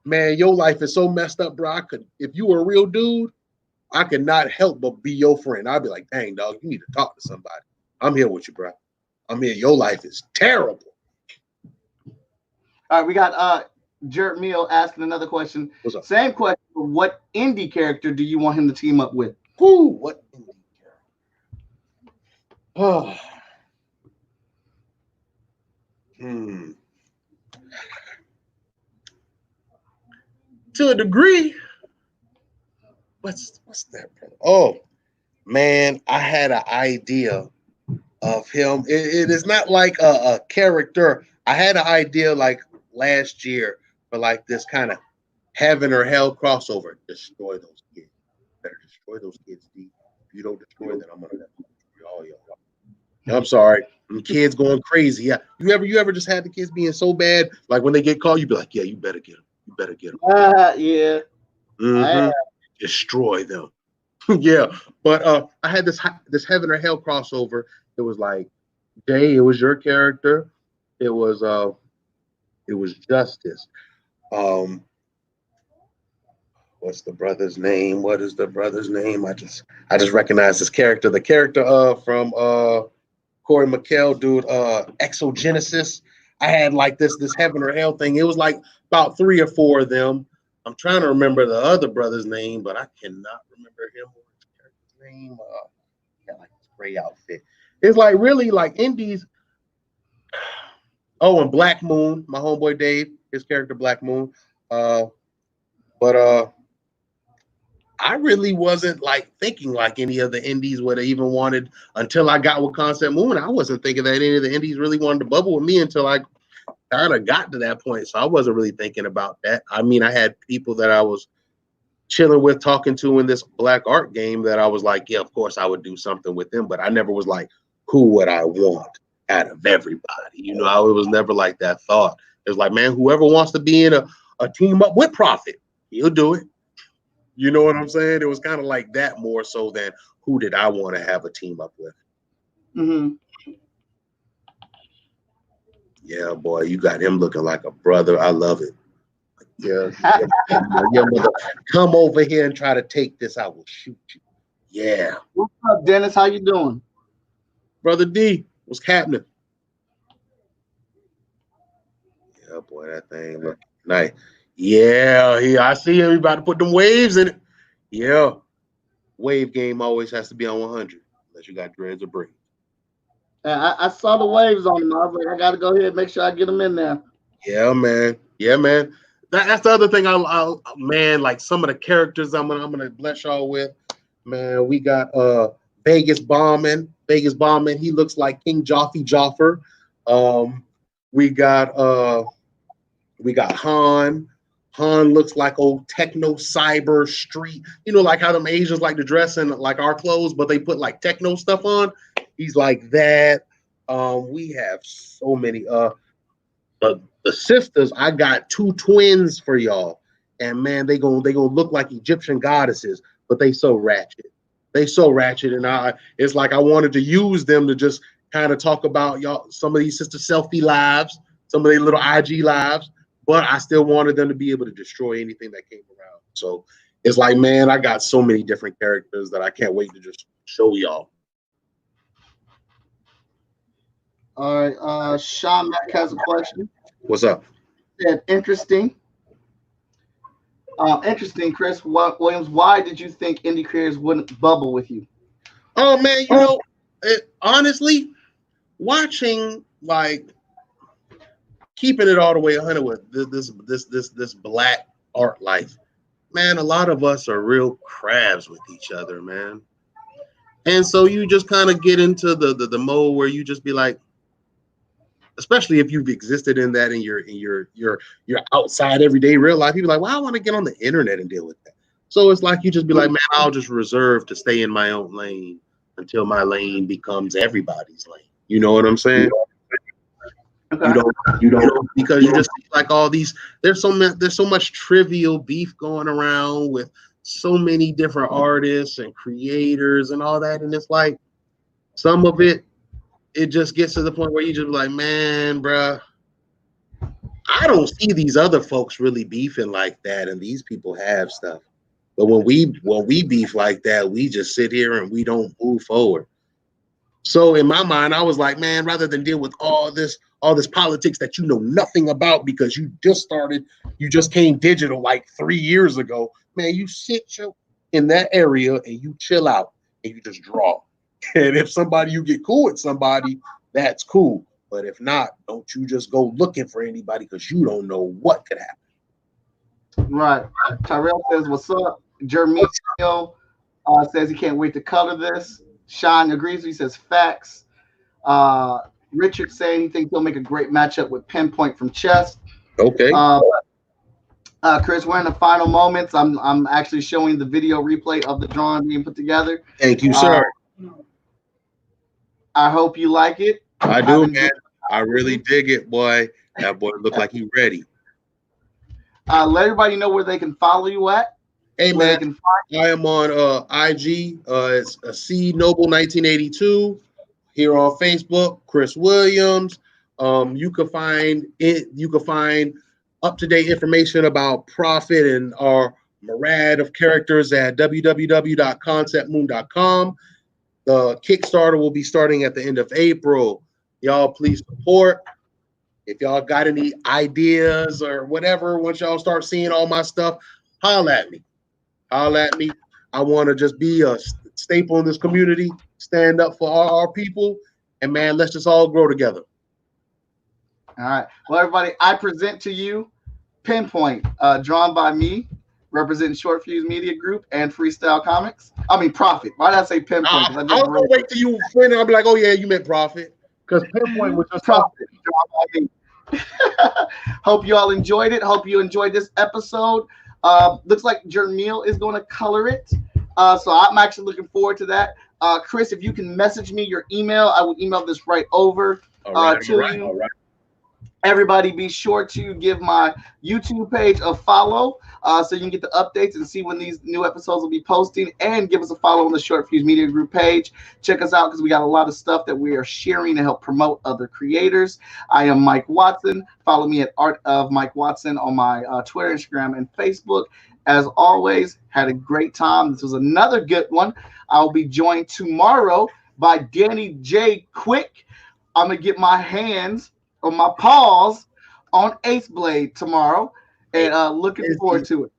man, your life is so messed up, bro. If you were a real dude, I could not help but be your friend. I'd be like, dang, dog, you need to talk to somebody. I'm here with you, bro. I'm here. Your life is terrible. All right, we got Jared Meal asking another question. What's up? Same question. What indie character do you want him to team up with? Who? What indie character? Oh. To a degree. What's that, brother? Oh, man, I had an idea of him. It is not like a character. I had an idea like last year for like this kind of heaven or hell crossover. Destroy those kids. Better destroy those kids, D. If you don't destroy them, I'm gonna destroy all y'all. I'm sorry. Kids going crazy. Yeah. You ever just had the kids being so bad? Like when they get called, you be like, yeah, you better get them. You better get them. Yeah. Mm-hmm. Destroy them. Yeah. But I had this heaven or hell crossover. It was like, Jay, it was your character. It was Justice. What's the brother's name? What is the brother's name? I just recognize his character. The character from Corey McKell, dude, Exogenesis. I had like this heaven or hell thing. It was like about 3 or 4 of them. I'm trying to remember the other brother's name, but I cannot remember him or his character's name. Got like this gray outfit. It's like really like indies. Oh, and Black Moon, my homeboy Dave, his character Black Moon. But I really wasn't like thinking like any of the indies would have even wanted until I got with Concept Moon. I wasn't thinking that any of the indies really wanted to bubble with me until I kind of got to that point. So I wasn't really thinking about that. I mean, I had people that I was chilling with, talking to in this black art game that I was like, yeah, of course I would do something with them. But I never was like, who would I want out of everybody? You know, it was never like that thought. It was like, man, whoever wants to be in a team up with Prophet, he'll do it. You know what I'm saying? It was kind of like that more so than who did I want to have a team up with. Mm-hmm. Yeah, boy, you got him looking like a brother. I love it. Yeah, your mother, come over here and try to take this. I will shoot you. Yeah. What's up, Dennis? How you doing? Brother D, what's happening? Yeah, boy, that thing look nice. Yeah, I see him. He about to put them waves in it. Yeah. Wave game always has to be on 100 unless you got dreads or braids. I saw the waves on him. I was like, I got to go ahead and make sure I get them in there. Yeah, man. Yeah, man. That's the other thing. I man, like some of the characters I'm gonna bless y'all with. Man, we got Vegas Bombing. He looks like King Joffer. We got Han. Han looks like old techno cyber street. You know, like how them Asians like to dress in like our clothes, but they put like techno stuff on. He's like that. We have so many. The sisters, I got 2 twins for y'all, and man, they gonna look like Egyptian goddesses, but they so ratchet. And it's like I wanted to use them to just kind of talk about y'all some of these sister selfie lives, some of their little IG lives, but I still wanted them to be able to destroy anything that came around. So it's like, man, I got so many different characters that I can't wait to just show y'all. All right, Sean Mack has a question. What's up? Said, interesting, Chris Williams. Why did you think indie creators wouldn't bubble with you? Oh man, you know, honestly, watching like keeping it all the way 100 with this black art life, man, a lot of us are real crabs with each other, man. And so you just kind of get into the mode where you just be like, especially if you've existed in that in your outside everyday real life, people like, well, I want to get on the internet and deal with that. So it's like you just be like, man, I'll just reserve to stay in my own lane until my lane becomes everybody's lane. You know what I'm saying? Okay. You don't because you just like all these. There's so much trivial beef going around with so many different artists and creators and all that, and it's like some of it just gets to the point where you just like, man, bruh, I don't see these other folks really beefing like that, and these people have stuff. But when we beef like that, we just sit here and we don't move forward. So in my mind, I was like, man, rather than deal with all this politics that you know nothing about because you just came digital like 3 years ago, man, you sit in that area and you chill out and you just draw. And if you get cool with somebody, that's cool. But if not, don't you just go looking for anybody because you don't know what could happen. Right. Tyrell says, what's up? Jermio says he can't wait to color this. Sean agrees. He says facts. Richard saying he thinks he'll make a great matchup with Pinpoint from Chess. Okay. Chris, we're in the final moments. I'm actually showing the video replay of the drawing being put together. Thank you, sir. I hope you like it. I do, man. I really dig it, boy. That boy look like he's ready. Let everybody know where they can follow you at. Hey, man, I am on IG. It's C Noble 1982 here on Facebook. Chris Williams. You can find it. You can find up-to-date information about Prophet and our myriad of characters at www.conceptmoon.com. The Kickstarter will be starting at the end of April. Y'all please support. If y'all got any ideas or whatever, once y'all start seeing all my stuff, holla at me. Holla at me. I want to just be a staple in this community, stand up for all our people, and man, let's just all grow together. All right. Well, everybody, I present to you Pinpoint, drawn by me, representing Short Fuse Media Group and Freestyle Comics. I mean, Prophet. Why did I say Pinpoint? I was going to wait till you finish. I'll be like, oh, yeah, you meant Prophet. Because Pinpoint was just Prophet. Hope you all enjoyed it. Hope you enjoyed this episode. Looks like Jermil is going to color it. So I'm actually looking forward to that. Chris, if you can message me your email, I will email this right over to you. All right. Everybody be sure to give my YouTube page a follow so you can get the updates and see when these new episodes will be posting, and give us a follow on the Short Fuse Media Group page. Check us out because we got a lot of stuff that we are sharing to help promote other creators. I am Mike Watson. Follow me at Art of Mike Watson on my Twitter, Instagram, and Facebook. As always, had a great time. This was another good one. I'll be joined tomorrow by Danny J. Quick. I'm going to get my hands on my paws on Ace Blade tomorrow, and looking forward to it.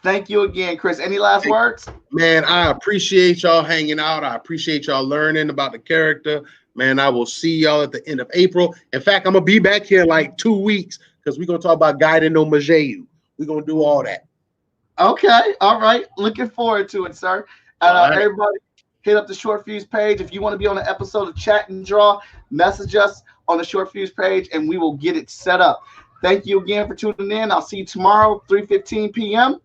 Thank you again, Chris. Any last words? Man, I appreciate y'all hanging out. I appreciate y'all learning about the character. Man, I will see y'all at the end of April. In fact, I'm going to be back here like 2 weeks because we're going to talk about Gaiden no Mageyu. We're going to do all that. Okay. All right. Looking forward to it, sir. And everybody, hit up the Short Fuse page. If you want to be on an episode of Chat and Draw, message us on the Short Fuse page, and we will get it set up. Thank you again for tuning in. I'll see you tomorrow, 3:15 p.m.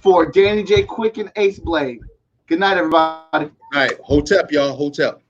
for Danny J. Quick and Ace Blade. Good night, everybody. All right. Hotep, y'all. Hotep.